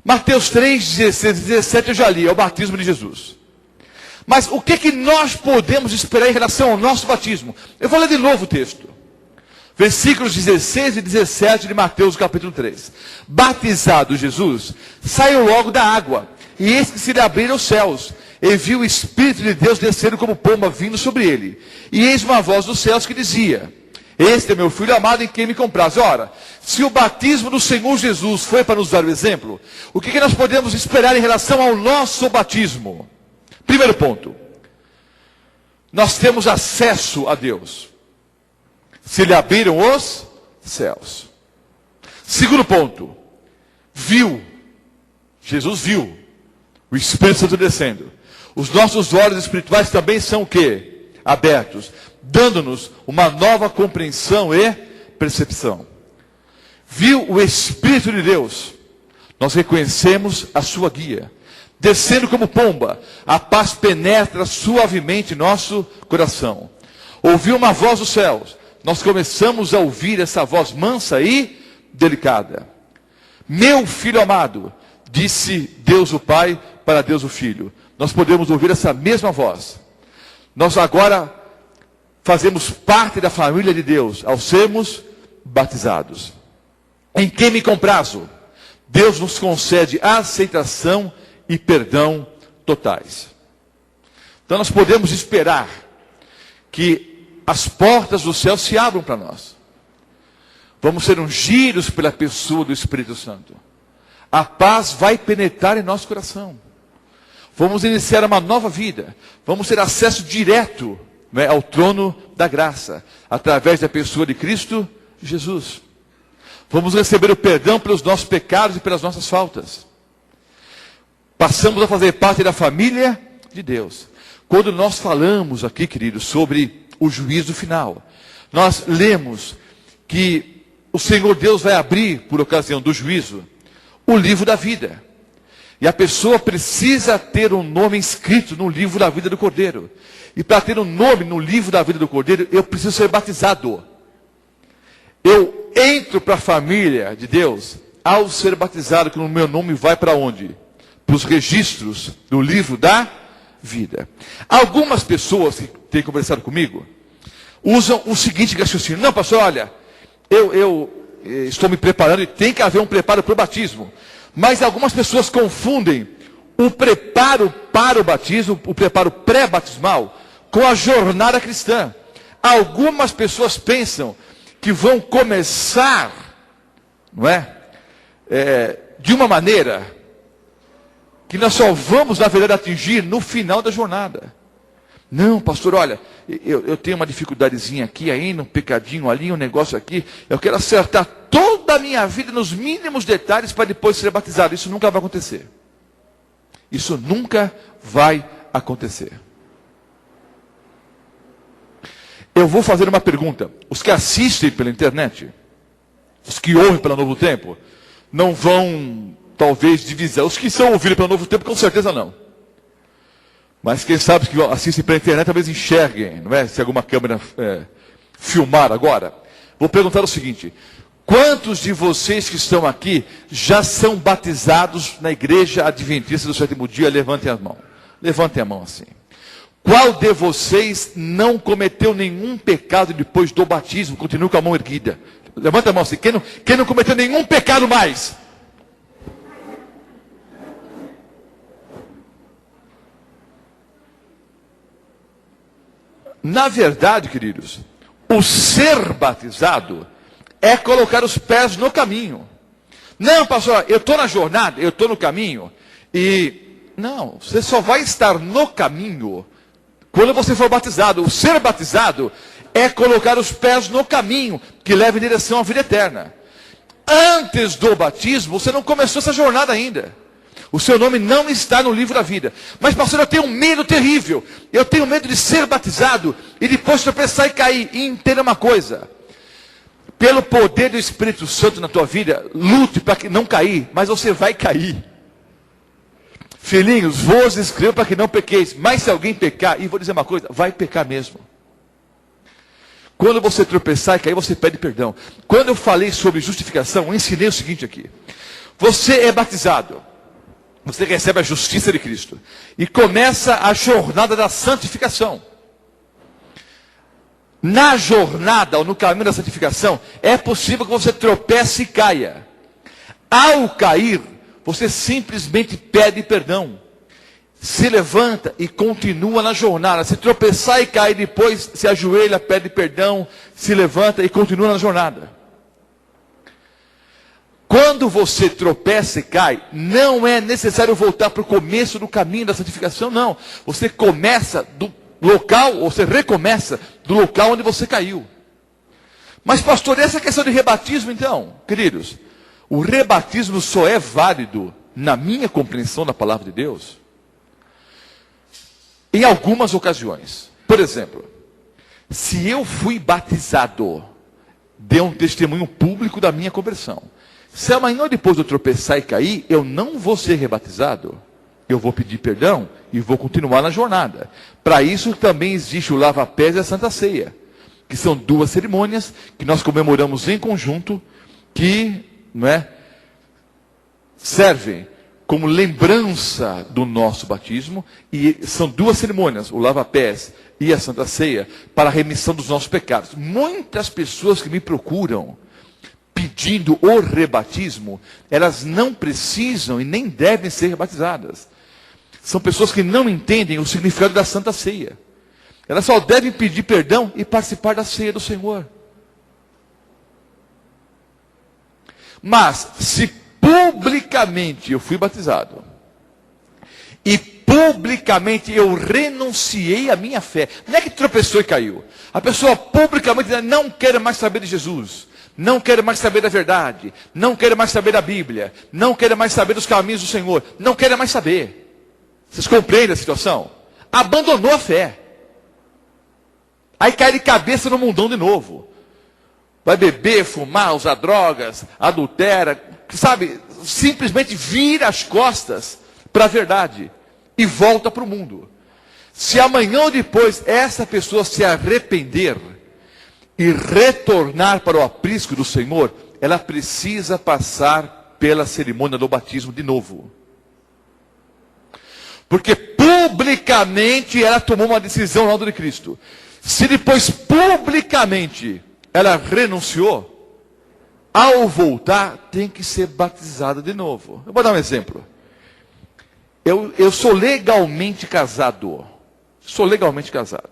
Mateus 3, 16, 17 eu já li, é o batismo de Jesus. Mas o que nós podemos esperar em relação ao nosso batismo? Eu vou ler de novo o texto. Versículos 16 e 17 de Mateus capítulo 3. Batizado Jesus, saiu logo da água, e eis que se lhe abriram os céus, e viu o Espírito de Deus descendo como pomba vindo sobre ele. E eis uma voz dos céus que dizia: este é meu filho amado em quem me compraz. Ora, se o batismo do Senhor Jesus foi para nos dar o exemplo, o que nós podemos esperar em relação ao nosso batismo? Primeiro ponto, nós temos acesso a Deus. Se lhe abriram os céus. Segundo ponto, Jesus viu o Espírito Santo descendo. Os nossos olhos espirituais também são o quê? Abertos, dando-nos uma nova compreensão e percepção. Viu o Espírito de Deus, nós reconhecemos a sua guia. Descendo como pomba, a paz penetra suavemente em nosso coração. Ouviu uma voz dos céus, nós começamos a ouvir essa voz mansa e delicada. Meu filho amado, disse Deus o Pai para Deus o Filho. Nós podemos ouvir essa mesma voz. Nós agora fazemos parte da família de Deus ao sermos batizados. Em quem me comprazo? Deus nos concede aceitação e perdão totais. Então nós podemos esperar que as portas do céu se abram para nós. Vamos ser ungidos pela pessoa do Espírito Santo. A paz vai penetrar em nosso coração. Vamos iniciar uma nova vida. Vamos ter acesso direto, ao trono da graça, através da pessoa de Cristo Jesus. Vamos receber o perdão pelos nossos pecados e pelas nossas faltas. Passamos a fazer parte da família de Deus. Quando nós falamos aqui, queridos, sobre o juízo final, nós lemos que o Senhor Deus vai abrir, por ocasião do juízo, o livro da vida. E a pessoa precisa ter um nome inscrito no livro da vida do Cordeiro. E para ter um nome no livro da vida do Cordeiro, eu preciso ser batizado. Eu entro para a família de Deus ao ser batizado, que o meu nome vai para onde? Para os registros do livro da vida. Algumas pessoas que têm conversado comigo usam o seguinte raciocínio: não, pastor, olha, eu estou me preparando e tem que haver um preparo para o batismo. Mas algumas pessoas confundem o preparo para o batismo, o preparo pré-batismal, com a jornada cristã. Algumas pessoas pensam que vão começar, de uma maneira que nós só vamos, na verdade, atingir no final da jornada. Não, pastor, olha, eu tenho uma dificuldadezinha aqui, ainda um pecadinho ali, um negócio aqui. Eu quero acertar toda a minha vida nos mínimos detalhes para depois ser batizado. Isso nunca vai acontecer. Isso nunca vai acontecer. Eu vou fazer uma pergunta. Os que assistem pela internet, os que ouvem pela Novo Tempo, não vão, talvez, divisar. Os que são ouvidos pela Novo Tempo, com certeza não. Mas quem sabe que assistem pela internet, talvez enxerguem, se alguma câmera filmar agora. Vou perguntar o seguinte: quantos de vocês que estão aqui já são batizados na igreja adventista do sétimo dia? Levantem a mão. Levantem a mão assim. Qual de vocês não cometeu nenhum pecado depois do batismo? Continue com a mão erguida. Levanta a mão assim. Quem não cometeu nenhum pecado mais? Na verdade, queridos, o ser batizado é colocar os pés no caminho. Não, pastor, eu estou na jornada, eu estou no caminho. Não, você só vai estar no caminho quando você for batizado. O ser batizado é colocar os pés no caminho que leva em direção à vida eterna. Antes do batismo, você não começou essa jornada ainda. O seu nome não está no livro da vida. Mas pastor, eu tenho um medo terrível. Eu tenho medo de ser batizado e depois tropeçar e cair. E entenda uma coisa. Pelo poder do Espírito Santo na tua vida, lute para não cair, mas você vai cair. Filhinhos, vos escrevo para que não pequeis. Mas se alguém pecar, e vou dizer uma coisa, vai pecar mesmo. Quando você tropeçar e cair, você pede perdão. Quando eu falei sobre justificação, eu ensinei o seguinte aqui. Você é batizado. Você recebe a justiça de Cristo. E começa a jornada da santificação. Na jornada, ou no caminho da santificação, é possível que você tropece e caia. Ao cair, você simplesmente pede perdão. Se levanta e continua na jornada. Se tropeçar e cair, depois se ajoelha, pede perdão, se levanta e continua na jornada. Quando você tropeça e cai, não é necessário voltar para o começo do caminho da santificação, não. Você começa do local, ou você recomeça do local onde você caiu. Mas pastor, essa questão de rebatismo então, queridos, o rebatismo só é válido, na minha compreensão da palavra de Deus, em algumas ocasiões. Por exemplo, se eu fui batizado, dei um testemunho público da minha conversão. Se amanhã ou depois eu tropeçar e cair, eu não vou ser rebatizado. Eu vou pedir perdão e vou continuar na jornada. Para isso também existe o lava-pés e a Santa Ceia, que são duas cerimônias que nós comemoramos em conjunto, que servem como lembrança do nosso batismo, e são duas cerimônias, o lava-pés e a Santa Ceia, para a remissão dos nossos pecados. Muitas pessoas que me procuram pedindo o rebatismo, elas não precisam e nem devem ser rebatizadas. São pessoas que não entendem o significado da Santa Ceia. Elas só devem pedir perdão e participar da ceia do Senhor. Mas, se publicamente eu fui batizado, e publicamente eu renunciei à minha fé, não é que tropeçou e caiu. A pessoa publicamente não quer mais saber de Jesus, não quer mais saber da verdade, não quer mais saber da Bíblia, não quer mais saber dos caminhos do Senhor, não quer mais saber. Vocês compreendem a situação? Abandonou a fé. Aí cai de cabeça no mundão de novo. Vai beber, fumar, usar drogas, adultera, sabe? Simplesmente vira as costas para a verdade e volta para o mundo. Se amanhã ou depois essa pessoa se arrepender e retornar para o aprisco do Senhor, ela precisa passar pela cerimônia do batismo de novo. Porque publicamente ela tomou uma decisão ao lado de Cristo. Se depois publicamente ela renunciou, ao voltar tem que ser batizada de novo. Eu vou dar um exemplo. Eu sou legalmente casado. Sou legalmente casado.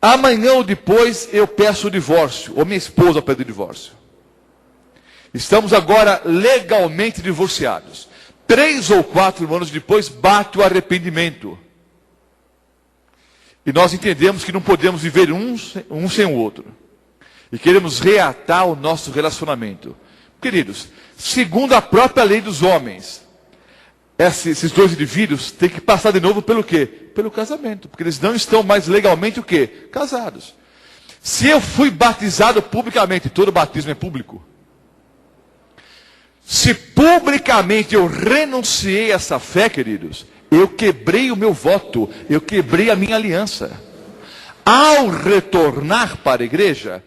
Amanhã ou depois eu peço o divórcio, ou minha esposa pede o divórcio. Estamos agora legalmente divorciados. 3 ou 4 anos depois bate o arrependimento. E nós entendemos que não podemos viver um sem o outro. E queremos reatar o nosso relacionamento. Queridos, segundo a própria lei dos homens, esses dois indivíduos têm que passar de novo pelo quê? Pelo casamento. Porque eles não estão mais legalmente o quê? Casados. Se eu fui batizado publicamente, todo batismo é público. Se publicamente eu renunciei a essa fé, queridos, eu quebrei o meu voto, eu quebrei a minha aliança. Ao retornar para a igreja,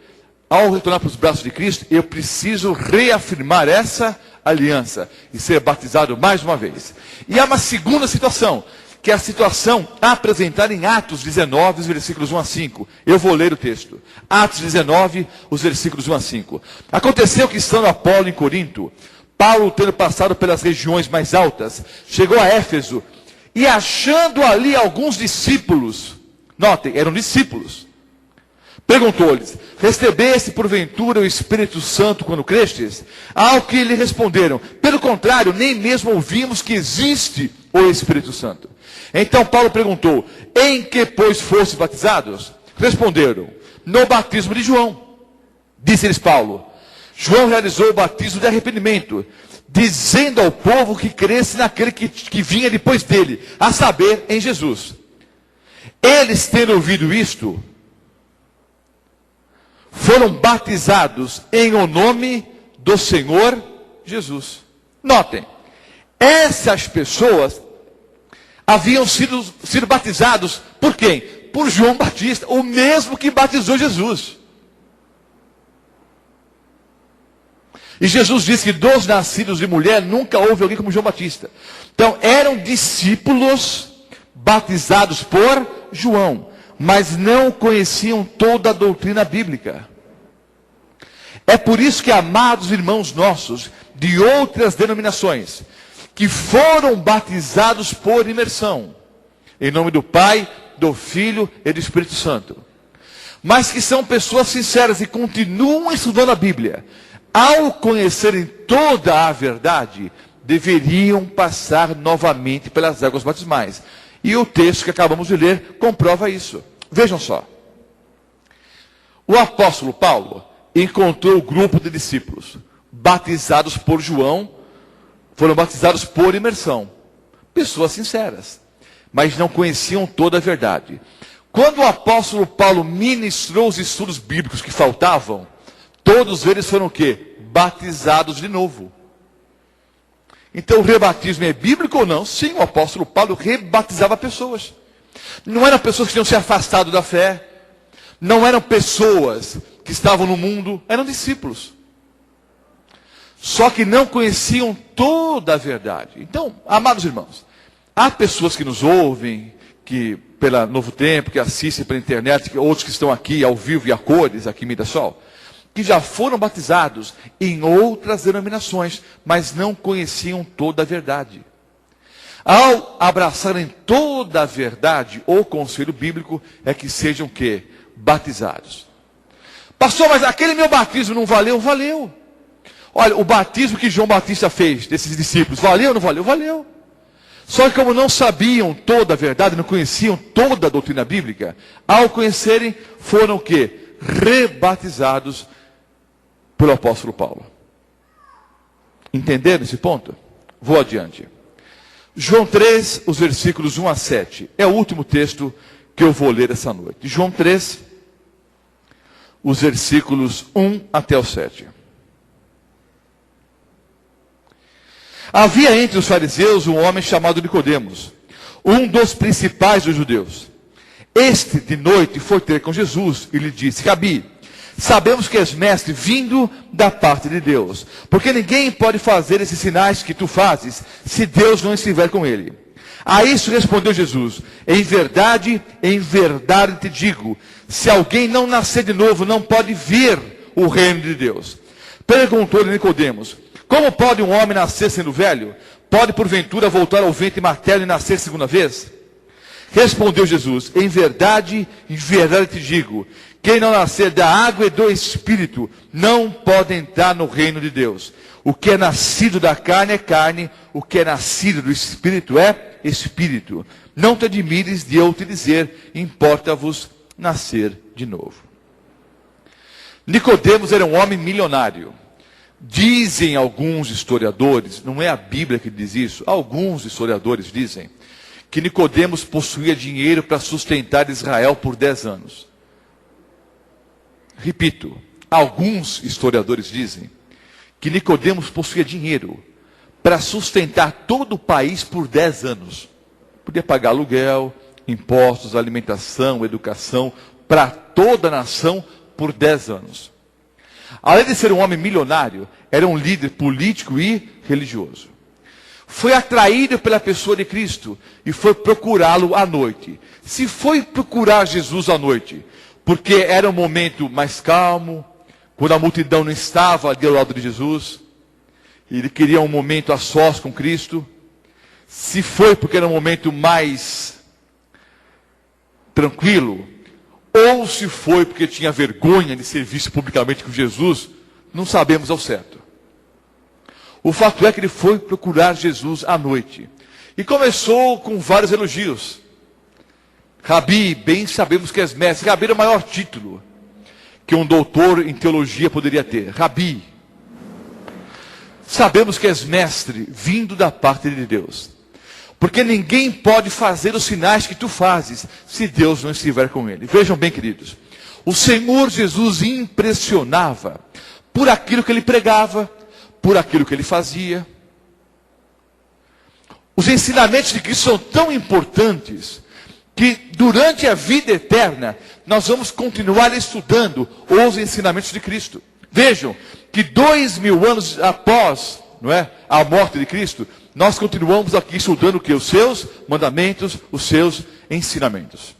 ao retornar para os braços de Cristo, eu preciso reafirmar essa aliança e ser batizado mais uma vez. E há uma segunda situação, que é a situação apresentada em Atos 19, os versículos 1 a 5. Eu vou ler o texto. Atos 19, os versículos 1 a 5. Aconteceu que, estando Apolo em Corinto, Paulo, tendo passado pelas regiões mais altas, chegou a Éfeso, e achando ali alguns discípulos, notem, eram discípulos, perguntou-lhes: recebeste porventura o Espírito Santo quando crestes? Ao que lhe responderam: pelo contrário, nem mesmo ouvimos que existe o Espírito Santo. Então Paulo perguntou: em que pois foste batizados? Responderam: no batismo de João. Disse-lhes Paulo: João realizou o batismo de arrependimento, dizendo ao povo que cresce naquele que vinha depois dele, a saber, em Jesus. Eles, tendo ouvido isto, foram batizados em o nome do Senhor Jesus. Notem, essas pessoas haviam sido batizados por quem? Por João Batista, o mesmo que batizou Jesus. E Jesus disse que dos nascidos de mulher nunca houve alguém como João Batista. Então eram discípulos batizados por João, mas não conheciam toda a doutrina bíblica. É por isso que, amados irmãos nossos, de outras denominações, que foram batizados por imersão, em nome do Pai, do Filho e do Espírito Santo, mas que são pessoas sinceras e continuam estudando a Bíblia, ao conhecerem toda a verdade, deveriam passar novamente pelas águas batismais. E o texto que acabamos de ler comprova isso. Vejam só. O apóstolo Paulo encontrou o grupo de discípulos batizados por João, foram batizados por imersão. Pessoas sinceras, mas não conheciam toda a verdade. Quando o apóstolo Paulo ministrou os estudos bíblicos que faltavam, todos eles foram o quê? Batizados de novo. Então o rebatismo é bíblico ou não? Sim, o apóstolo Paulo rebatizava pessoas. Não eram pessoas que tinham se afastado da fé. Não eram pessoas que estavam no mundo. Eram discípulos. Só que não conheciam toda a verdade. Então, amados irmãos, há pessoas que nos ouvem, que pela Novo Tempo, que assistem pela internet, outros que estão aqui ao vivo e a cores, aqui em Mirassol, que já foram batizados em outras denominações, mas não conheciam toda a verdade. Ao abraçarem toda a verdade, o conselho bíblico é que sejam o quê? Batizados. Pastor, mas aquele meu batismo não valeu? Valeu. Olha, o batismo que João Batista fez desses discípulos, valeu ou não valeu? Valeu. Só que como não sabiam toda a verdade, não conheciam toda a doutrina bíblica, ao conhecerem, foram o quê? Rebatizados pelo apóstolo Paulo. Entenderam esse ponto? Vou adiante. João 3, os versículos 1 a 7. É o último texto que eu vou ler essa noite. João 3, os versículos 1 até o 7. Havia entre os fariseus um homem chamado Nicodemos, um dos principais dos judeus. Este, de noite, foi ter com Jesus e lhe disse: Rabi, sabemos que és mestre vindo da parte de Deus, porque ninguém pode fazer esses sinais que tu fazes, se Deus não estiver com ele. A isso respondeu Jesus: em verdade te digo, se alguém não nascer de novo, não pode ver o reino de Deus. Perguntou-lhe Nicodemos: como pode um homem nascer sendo velho? Pode porventura voltar ao ventre materno e nascer segunda vez? Respondeu Jesus: em verdade te digo, quem não nascer da água e do Espírito, não pode entrar no reino de Deus. O que é nascido da carne é carne, o que é nascido do Espírito é Espírito. Não te admires de eu te dizer, importa-vos nascer de novo. Nicodemos era um homem milionário. Dizem alguns historiadores, não é a Bíblia que diz isso, alguns historiadores dizem, que Nicodemos possuía dinheiro para sustentar Israel por 10 anos. Repito, alguns historiadores dizem que Nicodemos possuía dinheiro para sustentar todo o país por 10 anos. Podia pagar aluguel, impostos, alimentação, educação, para toda a nação por 10 anos. Além de ser um homem milionário, era um líder político e religioso. Foi atraído pela pessoa de Cristo e foi procurá-lo à noite. Se foi procurar Jesus à noite, porque era um momento mais calmo, quando a multidão não estava ali ao lado de Jesus, e ele queria um momento a sós com Cristo, se foi porque era um momento mais tranquilo, ou se foi porque tinha vergonha de ser visto publicamente com Jesus, não sabemos ao certo. O fato é que ele foi procurar Jesus à noite. E começou com vários elogios. Rabi, bem sabemos que és mestre. Rabi era o maior título que um doutor em teologia poderia ter. Rabi, sabemos que és mestre, vindo da parte de Deus. Porque ninguém pode fazer os sinais que tu fazes, se Deus não estiver com ele. Vejam bem, queridos. O Senhor Jesus impressionava por aquilo que ele pregava, por aquilo que ele fazia. Os ensinamentos de Cristo são tão importantes que durante a vida eterna nós vamos continuar estudando os ensinamentos de Cristo. Vejam que 2000 anos após, a morte de Cristo, nós continuamos aqui estudando o que? Os seus mandamentos, os seus ensinamentos.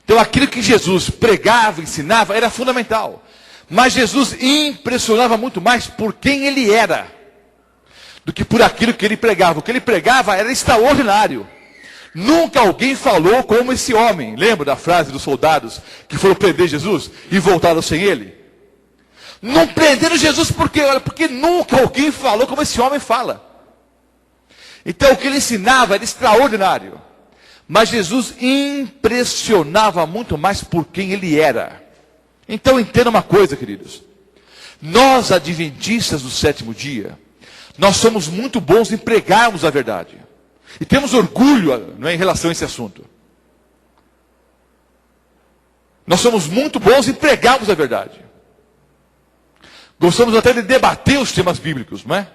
Então aquilo que Jesus pregava, ensinava, era fundamental. Mas Jesus impressionava muito mais por quem ele era, do que por aquilo que ele pregava. O que ele pregava era extraordinário. Nunca alguém falou como esse homem. Lembra da frase dos soldados que foram prender Jesus e voltaram sem ele? Não prenderam Jesus porque nunca alguém falou como esse homem fala. Então o que ele ensinava era extraordinário. Mas Jesus impressionava muito mais por quem ele era. Então entenda uma coisa, queridos. Nós, adventistas do sétimo dia, nós somos muito bons em pregarmos a verdade. E temos orgulho em relação a esse assunto. Nós somos muito bons em pregarmos a verdade. Gostamos até de debater os temas bíblicos, não é?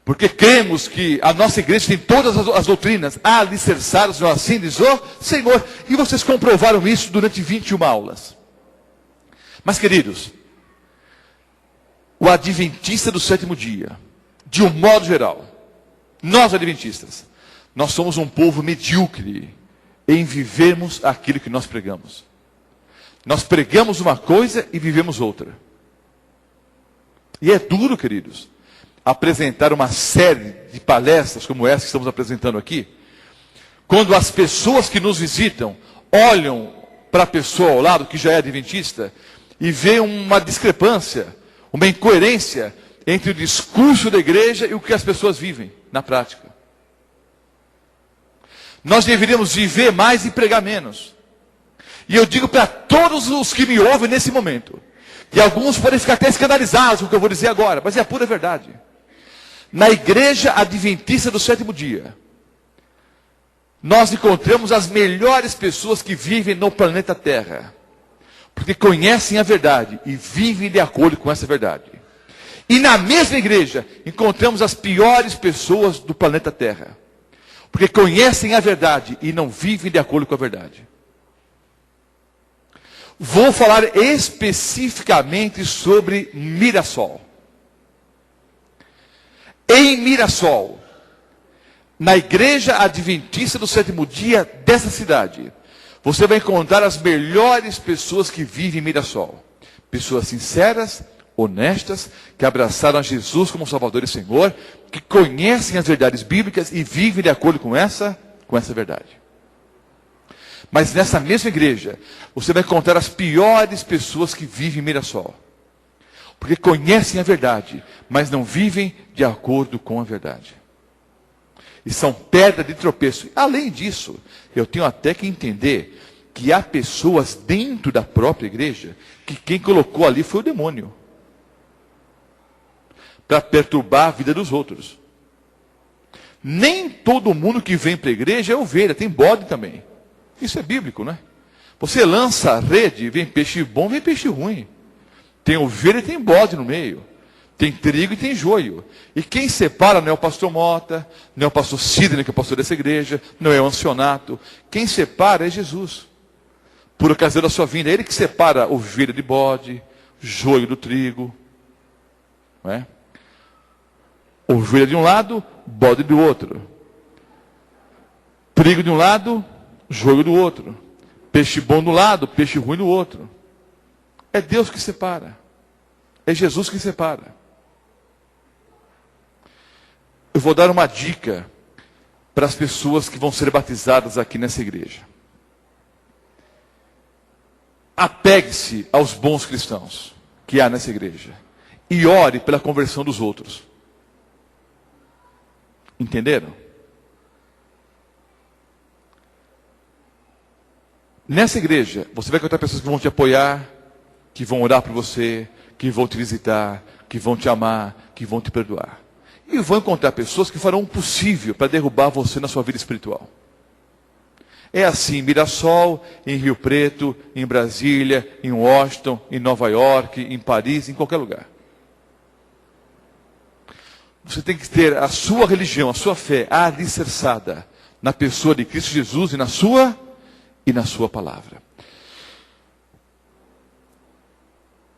Porque cremos que a nossa igreja tem todas as doutrinas alicerçadas, assim diz o Senhor. E vocês comprovaram isso durante 21 aulas. Mas, queridos, o adventista do sétimo dia, de um modo geral, nós adventistas, nós somos um povo medíocre em vivermos aquilo que nós pregamos. Nós pregamos uma coisa e vivemos outra. E é duro, queridos, apresentar uma série de palestras como essa que estamos apresentando aqui, quando as pessoas que nos visitam olham para a pessoa ao lado, que já é adventista, e veem uma discrepância, uma incoerência entre o discurso da igreja e o que as pessoas vivem na prática. Nós deveríamos viver mais e pregar menos. E eu digo para todos os que me ouvem nesse momento, e alguns podem ficar até escandalizados com o que eu vou dizer agora, mas é a pura verdade. Na igreja adventista do sétimo dia, nós encontramos as melhores pessoas que vivem no planeta Terra, porque conhecem a verdade e vivem de acordo com essa verdade. E na mesma igreja, encontramos as piores pessoas do planeta Terra, porque conhecem a verdade e não vivem de acordo com a verdade. Vou falar especificamente sobre Mirassol. Em Mirassol, na igreja adventista do sétimo dia dessa cidade, você vai encontrar as melhores pessoas que vivem em Mirassol. Pessoas sinceras, honestas, que abraçaram a Jesus como Salvador e Senhor, que conhecem as verdades bíblicas e vivem de acordo com essa verdade. Mas nessa mesma igreja, você vai encontrar as piores pessoas que vivem em Mirassol. Porque conhecem a verdade, mas não vivem de acordo com a verdade. E são pedra de tropeço. Além disso, eu tenho até que entender que há pessoas dentro da própria igreja que quem colocou ali foi o demônio, para perturbar a vida dos outros. Nem todo mundo que vem para a igreja é ovelha, tem bode também. Isso é bíblico, né? Você lança a rede, vem peixe bom, vem peixe ruim. Tem ovelha e tem bode no meio. Tem trigo e tem joio. E quem separa não é o pastor Mota, não é o pastor Sidney, que é o pastor dessa igreja, não é o Ancionato. Quem separa é Jesus. Por ocasião da sua vinda, é Ele que separa ovelha de bode, joio do trigo. Não é? Ovelha de um lado, bode do outro. Trigo de um lado, joio do outro. Peixe bom do lado, peixe ruim do outro. É Deus que separa. É Jesus que separa. Eu vou dar uma dica para as pessoas que vão ser batizadas aqui nessa igreja. Apegue-se aos bons cristãos que há nessa igreja. E ore pela conversão dos outros. Entenderam? Nessa igreja, você vai encontrar pessoas que vão te apoiar, que vão orar por você, que vão te visitar, que vão te amar, que vão te perdoar. E vão encontrar pessoas que farão o possível para derrubar você na sua vida espiritual. É assim em Mirassol, em Rio Preto, em Brasília, em Washington, em Nova York, em Paris, em qualquer lugar. Você tem que ter a sua religião, a sua fé alicerçada na pessoa de Cristo Jesus e na sua palavra.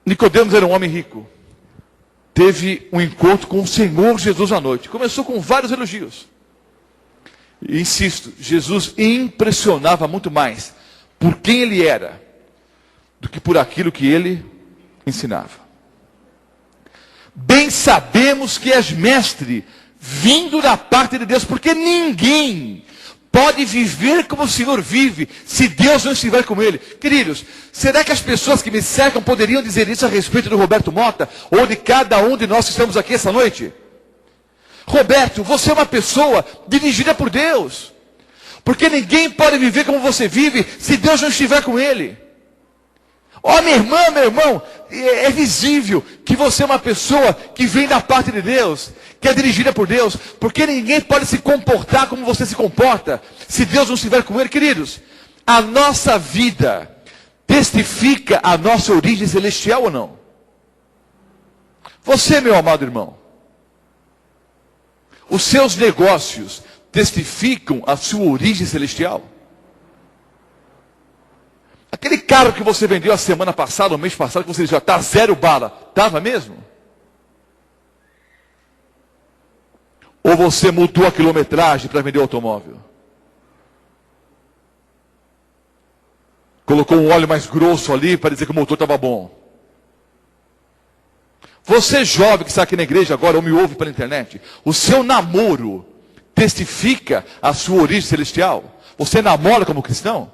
Nicodemos era um homem rico. Teve um encontro com o Senhor Jesus à noite. Começou com vários elogios. E insisto, Jesus impressionava muito mais por quem ele era do que por aquilo que ele ensinava. Bem sabemos que és mestre, vindo da parte de Deus, porque ninguém pode viver como o Senhor vive, se Deus não estiver com ele. Queridos, será que as pessoas que me cercam poderiam dizer isso a respeito do Roberto Mota, ou de cada um de nós que estamos aqui essa noite? Roberto, você é uma pessoa dirigida por Deus, porque ninguém pode viver como você vive, se Deus não estiver com ele. Ó, minha irmã, meu irmão, é visível que você é uma pessoa que vem da parte de Deus, que é dirigida por Deus, porque ninguém pode se comportar como você se comporta, se Deus não estiver com ele. Queridos, a nossa vida testifica a nossa origem celestial ou não? Você, meu amado irmão, os seus negócios testificam a sua origem celestial? Aquele carro que você vendeu a semana passada, o mês passado, que você já está 0 bala, estava mesmo? Ou você mudou a quilometragem para vender o automóvel? Colocou um óleo mais grosso ali para dizer que o motor estava bom? Você jovem que está aqui na igreja agora, ou me ouve pela internet, o seu namoro testifica a sua origem celestial? Você namora como cristão?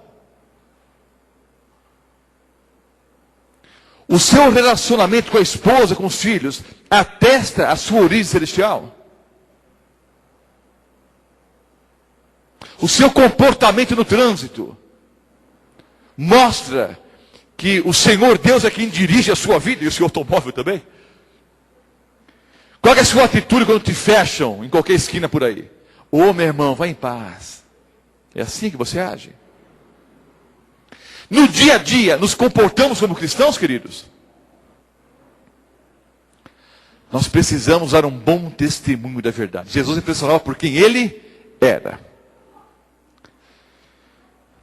O seu relacionamento com a esposa, com os filhos, atesta a sua origem celestial? O seu comportamento no trânsito mostra que o Senhor Deus é quem dirige a sua vida e o seu automóvel também? Qual é a sua atitude quando te fecham em qualquer esquina por aí? Ô, meu irmão, vá em paz. É assim que você age? No dia a dia, nos comportamos como cristãos, queridos? Nós precisamos dar um bom testemunho da verdade. Jesus impressionava por quem ele era.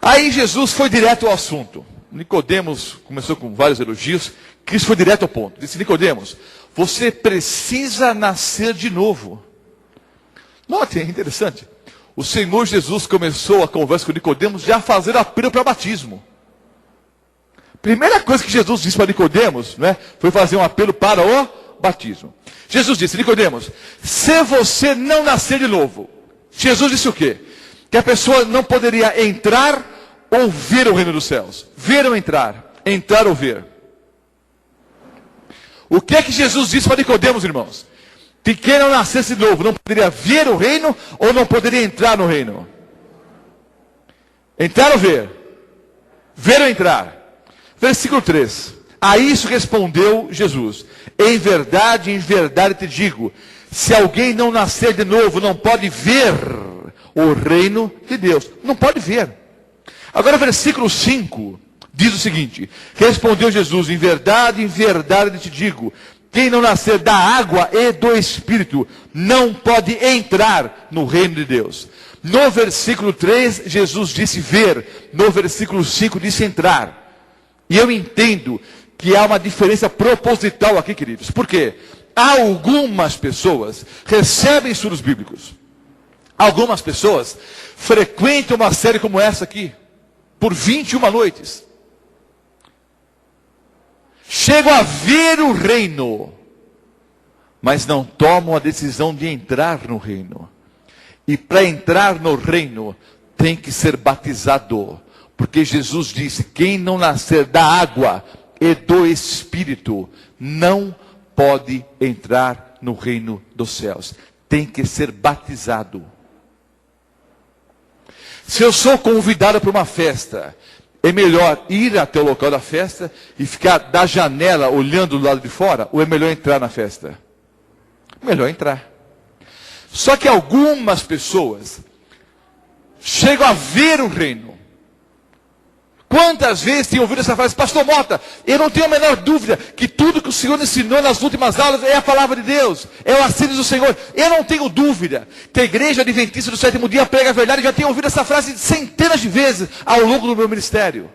Aí Jesus foi direto ao assunto. Nicodemos começou com vários elogios. Cristo foi direto ao ponto. Disse: Nicodemos, você precisa nascer de novo. Note, é interessante. O Senhor Jesus começou a conversa com Nicodemos já fazendo apelo para batismo. Primeira coisa que Jesus disse para Nicodemos, né, foi fazer um apelo para o batismo. Jesus disse: Nicodemos, se você não nascer de novo. Jesus disse o quê? Que a pessoa não poderia entrar ou ver o reino dos céus. Ver ou entrar. Entrar ou ver. O que é que Jesus disse para Nicodemos, irmãos? Que quem não nascesse de novo não poderia ver o reino ou não poderia entrar no reino? Entrar ou ver? Ver ou entrar? Versículo 3. A isso respondeu Jesus: em verdade te digo, se alguém não nascer de novo, não pode ver o reino de Deus. Não pode ver. Agora, versículo 5 diz o seguinte: respondeu Jesus: em verdade te digo, quem não nascer da água e do Espírito, não pode entrar no reino de Deus. No versículo 3, Jesus disse ver. No versículo 5, disse entrar. E eu entendo que há uma diferença proposital aqui, queridos. Por quê? Algumas pessoas recebem estudos bíblicos. Algumas pessoas frequentam uma série como essa aqui, por 21 noites. Chegam a ver o reino, mas não tomam a decisão de entrar no reino. E para entrar no reino, tem que ser batizado. Porque Jesus disse: quem não nascer da água e do Espírito, não pode entrar no reino dos céus. Tem que ser batizado. Se eu sou convidado para uma festa, É melhor ir até o local da festa e ficar da janela olhando do lado de fora? Ou é melhor entrar na festa? Melhor entrar. Só que algumas pessoas chegam a ver o reino. Quantas vezes tem ouvido essa frase: pastor Mota, eu não tenho a menor dúvida que tudo que o Senhor ensinou nas últimas aulas é a palavra de Deus, é o assírio do Senhor. Eu não tenho dúvida que a igreja adventista do sétimo dia prega a verdade. Já tenho ouvido essa frase centenas de vezes ao longo do meu ministério.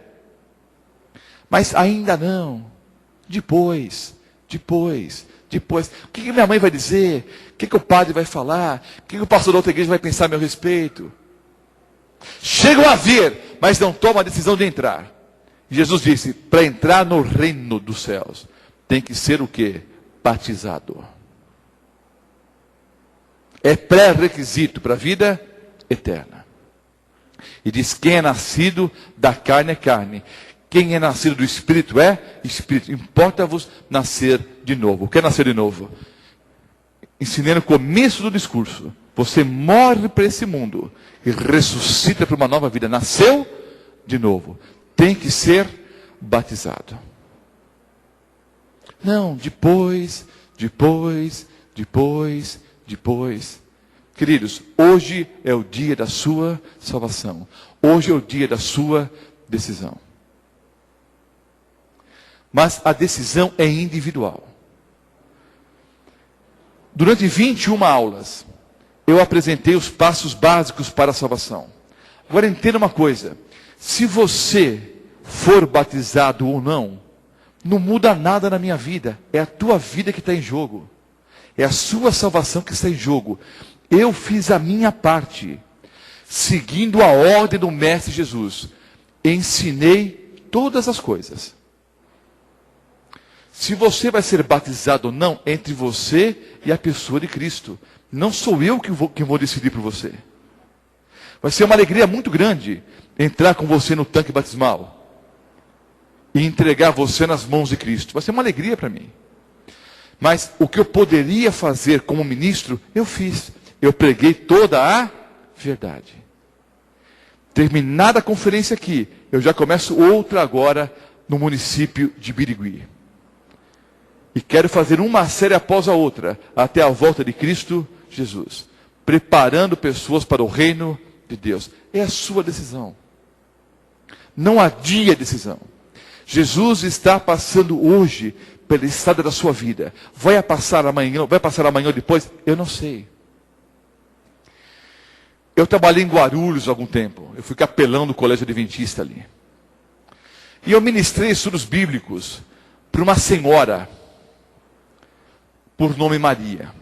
Mas ainda não. Depois. O que minha mãe vai dizer? O que o padre vai falar? O que o pastor da outra igreja vai pensar a meu respeito? Chegam a ver, mas não tomam a decisão de entrar. Jesus disse: para entrar no reino dos céus, tem que ser o quê? Batizado. É pré-requisito para a vida eterna. E diz: quem é nascido da carne é carne. Quem é nascido do Espírito é Espírito. Importa-vos nascer de novo. O que é nascer de novo? Ensinei no começo do discurso. Você morre para esse mundo e ressuscita para uma nova vida. Nasceu de novo. Tem que ser batizado. Não, depois. Queridos, hoje é o dia da sua salvação. Hoje é o dia da sua decisão. Mas a decisão é individual. Durante 21 aulas, eu apresentei os passos básicos para a salvação. Agora entenda uma coisa: se você for batizado ou não, não muda nada na minha vida. É a tua vida que está em jogo. É a sua salvação que está em jogo. Eu fiz a minha parte, seguindo a ordem do Mestre Jesus. Ensinei todas as coisas. Se você vai ser batizado ou não, entre você e a pessoa de Cristo. Não sou eu que vou decidir por você. Vai ser uma alegria muito grande entrar com você no tanque batismal e entregar você nas mãos de Cristo. Vai ser uma alegria para mim. Mas o que eu poderia fazer como ministro, eu fiz. Eu preguei toda a verdade. Terminada a conferência aqui, eu já começo outra agora no município de Birigui. E quero fazer uma série após a outra, até a volta de Cristo Jesus. Preparando pessoas para o reino de Deus. É a sua decisão. Não adie a decisão. Jesus está passando hoje pela estrada da sua vida. Vai passar amanhã ou depois? Eu não sei. Eu trabalhei em Guarulhos há algum tempo. Eu fui capelão do colégio adventista ali. E eu ministrei estudos bíblicos para uma senhora por nome Maria.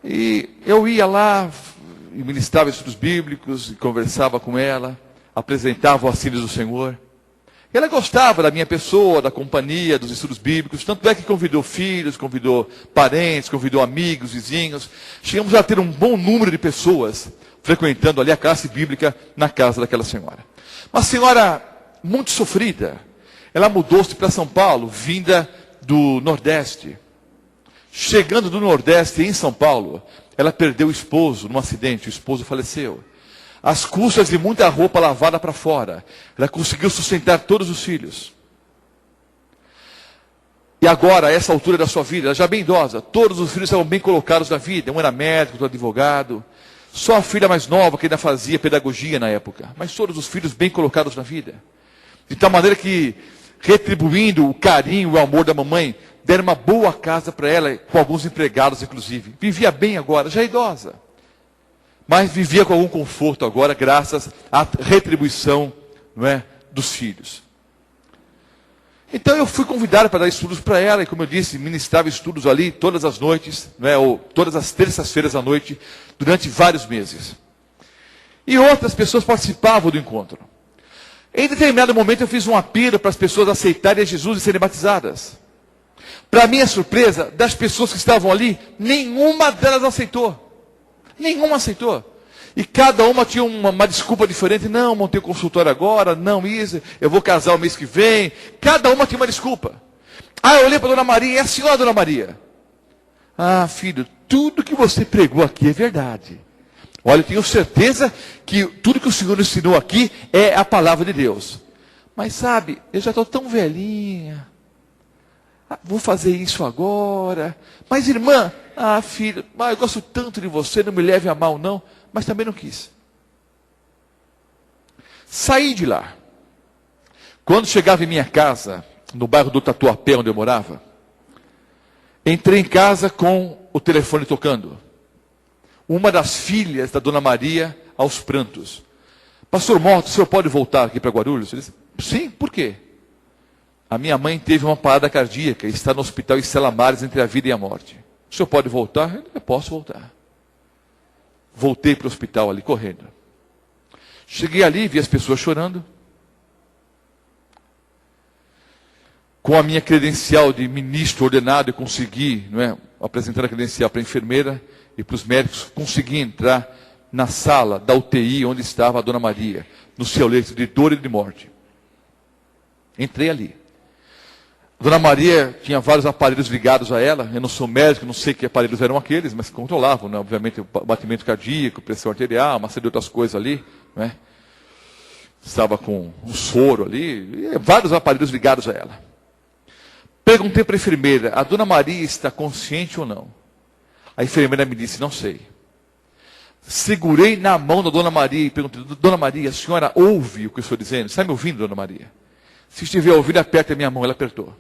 E eu ia lá e ministrava estudos bíblicos, e conversava com ela, apresentava os filhos do Senhor. E ela gostava da minha pessoa, da companhia, dos estudos bíblicos, tanto é que convidou filhos, convidou parentes, convidou amigos, vizinhos. Chegamos a ter um bom número de pessoas frequentando ali a classe bíblica na casa daquela senhora. Uma senhora muito sofrida. Ela mudou-se para São Paulo, vinda do Nordeste. Chegando do Nordeste em São Paulo, ela perdeu o esposo num acidente, o esposo faleceu. Às custas de muita roupa lavada para fora, ela conseguiu sustentar todos os filhos. E agora, a essa altura da sua vida, ela já bem idosa, todos os filhos estavam bem colocados na vida. Um era médico, outro advogado. Só a filha mais nova que ainda fazia pedagogia na época. Mas todos os filhos bem colocados na vida. De tal maneira que, retribuindo o carinho e o amor da mamãe, deram uma boa casa para ela, com alguns empregados inclusive. Vivia bem agora, já idosa. Mas vivia com algum conforto agora, graças à retribuição, não é, dos filhos. Então eu fui convidado para dar estudos para ela, e como eu disse, ministrava estudos ali todas as noites, não é, ou todas as terças-feiras à noite, durante vários meses. E outras pessoas participavam do encontro. Em determinado momento eu fiz um apelo para as pessoas aceitarem Jesus e serem batizadas. Para minha surpresa, das pessoas que estavam ali, nenhuma delas aceitou. Nenhuma aceitou. E cada uma tinha uma desculpa diferente. Não, montei o consultório agora. Não, isso, eu vou casar o mês que vem. Cada uma tinha uma desculpa. Ah, eu olhei para a Dona Maria. É a senhora, Dona Maria? Ah, filho, tudo que você pregou aqui é verdade. Olha, eu tenho certeza que tudo que o Senhor ensinou aqui é a palavra de Deus. Mas sabe, eu já estou tão velhinha. Vou fazer isso agora. Mas irmã, filho, eu gosto tanto de você, não me leve a mal não. Mas também não quis. Saí de lá. Quando chegava em minha casa, no bairro do Tatuapé, onde eu morava, entrei em casa com o telefone tocando. Uma das filhas da Dona Maria, aos prantos. Pastor Mota, o senhor pode voltar aqui para Guarulhos? Eu disse, sim, por quê? A minha mãe teve uma parada cardíaca e está no hospital Estela Maris entre a vida e a morte. O senhor pode voltar? Eu posso voltar. Voltei para o hospital ali, correndo. Cheguei ali, vi as pessoas chorando. Com a minha credencial de ministro ordenado, eu consegui, apresentar a credencial para a enfermeira e para os médicos, consegui entrar na sala da UTI onde estava a Dona Maria, no seu leito de dor e de morte. Entrei ali. A Dona Maria tinha vários aparelhos ligados a ela. Eu não sou médico, não sei que aparelhos eram aqueles, mas controlavam, obviamente, o batimento cardíaco, pressão arterial, uma série de outras coisas ali. Estava com um soro ali, vários aparelhos ligados a ela. Perguntei para a enfermeira, a Dona Maria está consciente ou não? A enfermeira me disse, não sei. Segurei na mão da Dona Maria e perguntei, Dona Maria, a senhora ouve o que eu estou dizendo? Está me ouvindo, Dona Maria? Se estiver ouvindo, aperte a minha mão. Ela apertou.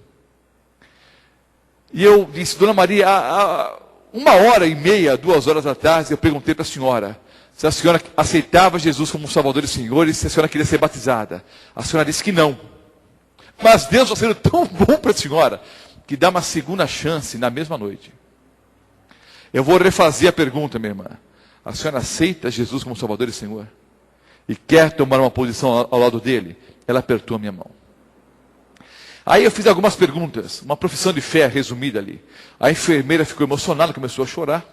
E eu disse, Dona Maria, há 1h30, 2 horas atrás, eu perguntei para a senhora se a senhora aceitava Jesus como Salvador e Senhor e se a senhora queria ser batizada. A senhora disse que não. Mas Deus está sendo tão bom para a senhora que dá uma segunda chance na mesma noite. Eu vou refazer a pergunta, minha irmã. A senhora aceita Jesus como Salvador e Senhor? E quer tomar uma posição ao lado dele? Ela apertou a minha mão. Aí eu fiz algumas perguntas, uma profissão de fé resumida ali. A enfermeira ficou emocionada, começou a chorar.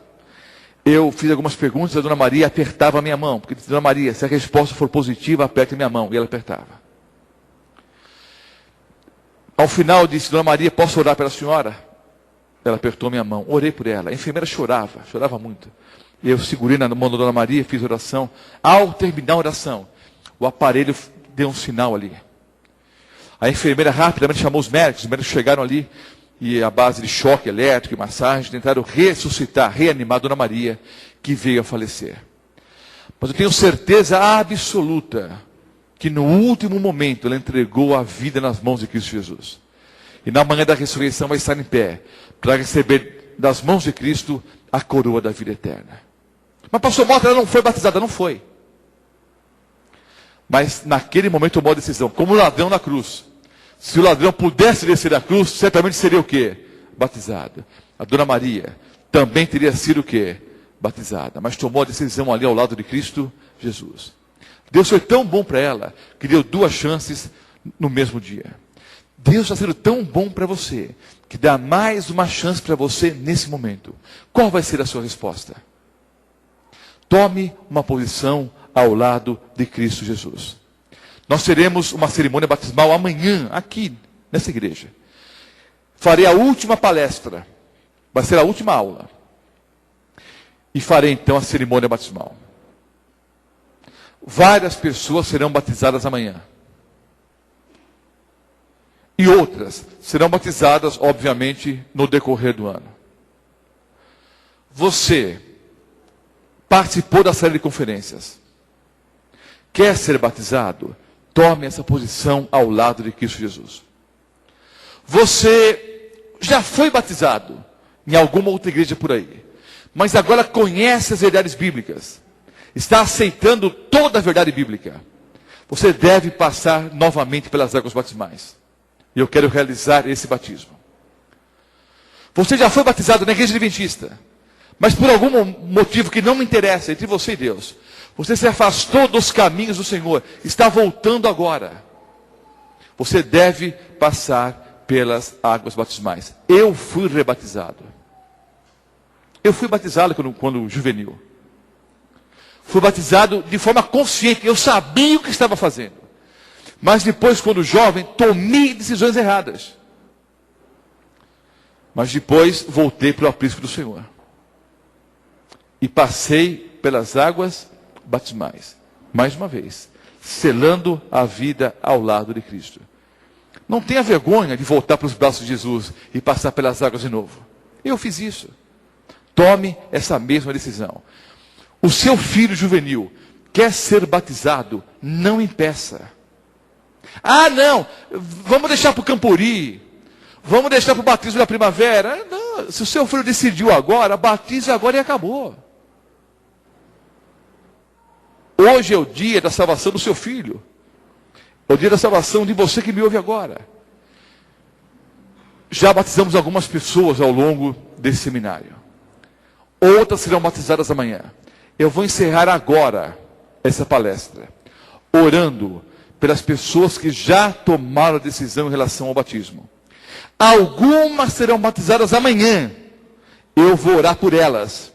Eu fiz algumas perguntas, a Dona Maria apertava a minha mão. Porque disse, Dona Maria, se a resposta for positiva, aperte a minha mão. E ela apertava. Ao final eu disse, Dona Maria, posso orar pela senhora? Ela apertou minha mão, orei por ela. A enfermeira chorava muito. Eu segurei na mão da Dona Maria, fiz oração. Ao terminar a oração, o aparelho deu um sinal ali. A enfermeira rapidamente chamou os médicos chegaram ali, e a base de choque elétrico e massagem, tentaram ressuscitar, reanimar a Dona Maria, que veio a falecer. Mas eu tenho certeza absoluta, que no último momento ela entregou a vida nas mãos de Cristo Jesus. E na manhã da ressurreição vai estar em pé, para receber das mãos de Cristo a coroa da vida eterna. Mas pastor Mota, ela não foi batizada, não foi. Mas naquele momento tomou a decisão, como ladrão na cruz. Se o ladrão pudesse descer da cruz, certamente seria o quê? Batizado. A Dona Maria também teria sido o quê? Batizada. Mas tomou a decisão ali ao lado de Cristo Jesus. Deus foi tão bom para ela, que deu 2 chances no mesmo dia. Deus está sendo tão bom para você, que dá mais uma chance para você nesse momento. Qual vai ser a sua resposta? Tome uma posição ao lado de Cristo Jesus. Nós teremos uma cerimônia batismal amanhã, aqui, nessa igreja. Farei a última palestra. Vai ser a última aula. E farei então a cerimônia batismal. Várias pessoas serão batizadas amanhã. E outras serão batizadas, obviamente, no decorrer do ano. Você participou da série de conferências. Quer ser batizado? Tome essa posição ao lado de Cristo Jesus. Você já foi batizado em alguma outra igreja por aí, mas agora conhece as verdades bíblicas, está aceitando toda a verdade bíblica. Você deve passar novamente pelas águas batismais. E eu quero realizar esse batismo. Você já foi batizado na igreja adventista, mas por algum motivo que não me interessa, entre você e Deus, você se afastou dos caminhos do Senhor, está voltando agora. Você deve passar pelas águas batismais. Eu fui rebatizado. Eu fui batizado quando juvenil. Fui batizado de forma consciente, eu sabia o que estava fazendo. Mas depois, quando jovem, tomei decisões erradas. Mas depois voltei para o aprisco do Senhor. E passei pelas águas batismais. Mais uma vez, selando a vida ao lado de Cristo. Não tenha vergonha de voltar para os braços de Jesus e passar pelas águas de novo. Eu fiz isso. Tome essa mesma decisão. O seu filho juvenil quer ser batizado, não impeça. Ah, não, vamos deixar para o Campori, vamos deixar para o batismo da primavera. Não, se o seu filho decidiu agora, batize agora e acabou. Hoje é o dia da salvação do seu filho. É o dia da salvação de você que me ouve agora. Já batizamos algumas pessoas ao longo desse seminário. Outras serão batizadas amanhã. Eu vou encerrar agora essa palestra, orando pelas pessoas que já tomaram a decisão em relação ao batismo. Algumas serão batizadas amanhã. Eu vou orar por elas.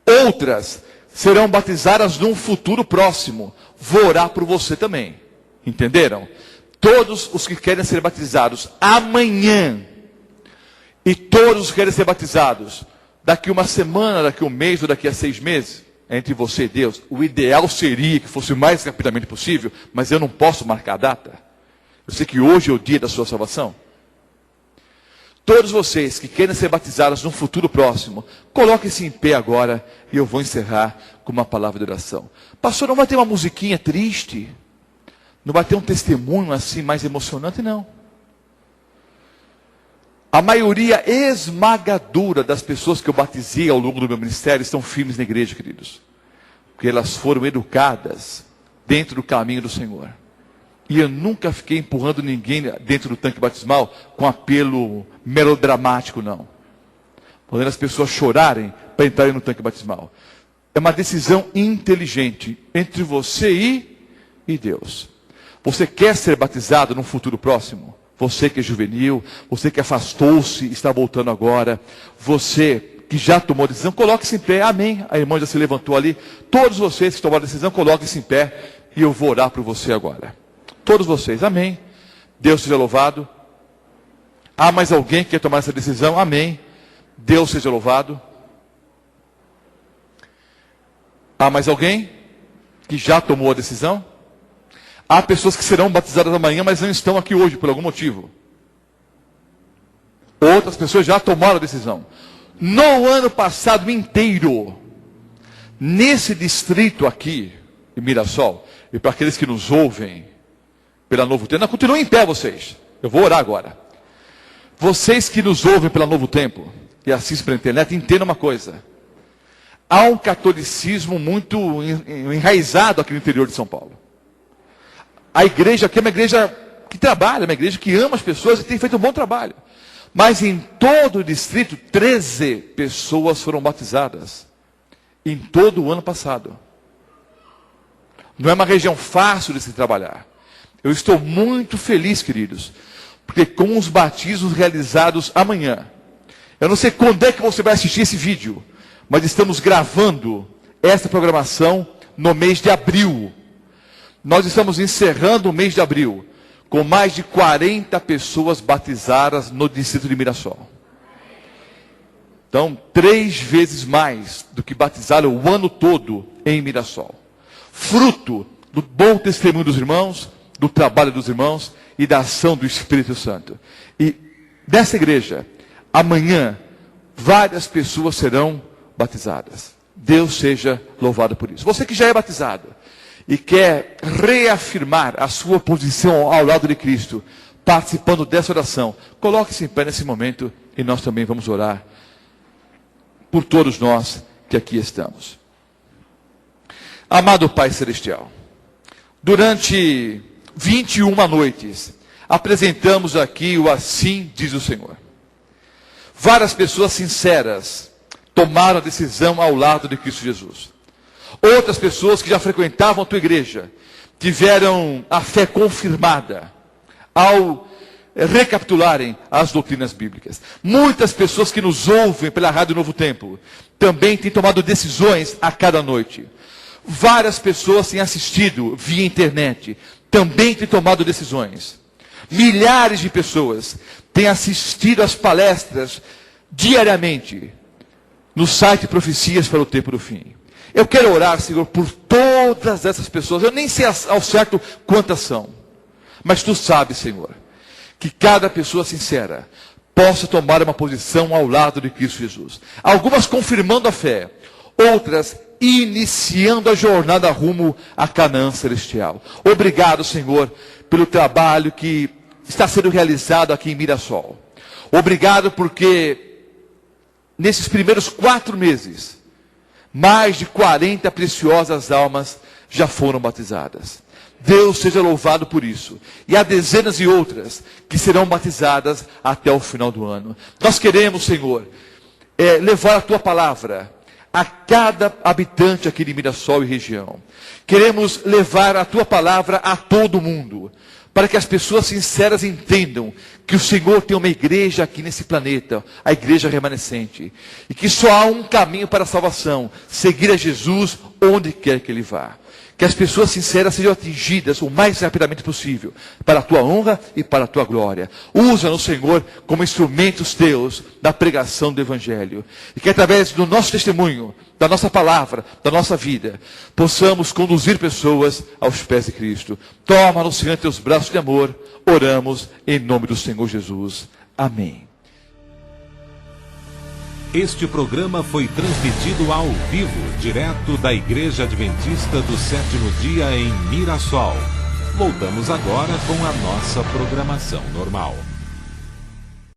Outras serão batizadas num futuro próximo. Vou orar por você também. Entenderam? Todos os que querem ser batizados amanhã, e todos os que querem ser batizados daqui uma semana, daqui um mês ou daqui a 6 meses, é entre você e Deus. O ideal seria que fosse o mais rapidamente possível, mas eu não posso marcar a data. Eu sei que hoje é o dia da sua salvação. Todos vocês que querem ser batizados num futuro próximo, coloquem-se em pé agora e eu vou encerrar com uma palavra de oração. Pastor, não vai ter uma musiquinha triste? Não vai ter um testemunho assim mais emocionante? Não. A maioria esmagadora das pessoas que eu batizei ao longo do meu ministério estão firmes na igreja, queridos. Porque elas foram educadas dentro do caminho do Senhor. E eu nunca fiquei empurrando ninguém dentro do tanque batismal com apelo melodramático, não. Fazendo as pessoas chorarem para entrarem no tanque batismal. É uma decisão inteligente entre você e Deus. Você quer ser batizado num futuro próximo? Você que é juvenil, você que afastou-se e está voltando agora, você que já tomou a decisão, coloque-se em pé. Amém. A irmã já se levantou ali. Todos vocês que tomaram a decisão, coloquem-se em pé e eu vou orar por você agora. Todos vocês, amém. Deus seja louvado. Há mais alguém que quer tomar essa decisão? Amém. Deus seja louvado. Há mais alguém que já tomou a decisão? Há pessoas que serão batizadas amanhã, mas não estão aqui hoje por algum motivo. Outras pessoas já tomaram a decisão. No ano passado inteiro, nesse distrito aqui, em Mirassol, e para aqueles que nos ouvem pela Novo Tempo, continuem em pé vocês. Eu vou orar agora. Vocês que nos ouvem pela Novo Tempo e assistem pela internet, entendam uma coisa. Há um catolicismo muito enraizado aqui no interior de São Paulo. A igreja aqui é uma igreja que trabalha, uma igreja que ama as pessoas e tem feito um bom trabalho. Mas em todo o distrito, 13 pessoas foram batizadas. Em todo o ano passado. Não é uma região fácil de se trabalhar. Eu estou muito feliz, queridos, porque com os batismos realizados amanhã, eu não sei quando é que você vai assistir esse vídeo, mas estamos gravando essa programação no mês de abril. Nós estamos encerrando o mês de abril com mais de 40 pessoas batizadas no distrito de Mirassol. Então, 3 vezes mais do que batizaram o ano todo em Mirassol. Fruto do bom testemunho dos irmãos, do trabalho dos irmãos e da ação do Espírito Santo. E dessa igreja, amanhã, várias pessoas serão batizadas. Deus seja louvado por isso. Você que já é batizado e quer reafirmar a sua posição ao lado de Cristo, participando dessa oração, coloque-se em pé nesse momento e nós também vamos orar por todos nós que aqui estamos. Amado Pai Celestial, durante 21 noites, apresentamos aqui o Assim Diz o Senhor. Várias pessoas sinceras tomaram a decisão ao lado de Cristo Jesus. Outras pessoas que já frequentavam a tua igreja, tiveram a fé confirmada ao recapitularem as doutrinas bíblicas. Muitas pessoas que nos ouvem pela Rádio Novo Tempo, também têm tomado decisões a cada noite. Várias pessoas têm assistido via internet, também têm tomado decisões. Milhares de pessoas têm assistido às palestras diariamente no site Profecias para o Tempo do Fim. Eu quero orar, Senhor, por todas essas pessoas. Eu nem sei ao certo quantas são. Mas Tu sabes, Senhor, que cada pessoa sincera possa tomar uma posição ao lado de Cristo Jesus. Algumas confirmando a fé, outras iniciando a jornada rumo à Canaã celestial. Obrigado, Senhor, pelo trabalho que está sendo realizado aqui em Mirassol. Obrigado porque nesses primeiros 4 meses, mais de 40 preciosas almas já foram batizadas. Deus seja louvado por isso. E há dezenas de outras que serão batizadas até o final do ano. Nós queremos, Senhor, levar a Tua palavra a cada habitante aqui de Mirassol e região. Queremos levar a Tua palavra a todo mundo, para que as pessoas sinceras entendam que o Senhor tem uma igreja aqui nesse planeta, a igreja remanescente, e que só há um caminho para a salvação: seguir a Jesus onde quer que Ele vá. Que as pessoas sinceras sejam atingidas o mais rapidamente possível, para a Tua honra e para a Tua glória. Usa-nos, Senhor, como instrumentos Teus na pregação do Evangelho. E que através do nosso testemunho, da nossa palavra, da nossa vida, possamos conduzir pessoas aos pés de Cristo. Toma-nos, Senhor, em Teus braços de amor. Oramos em nome do Senhor Jesus. Amém. Este programa foi transmitido ao vivo, direto da Igreja Adventista do Sétimo Dia em Mirassol. Voltamos agora com a nossa programação normal.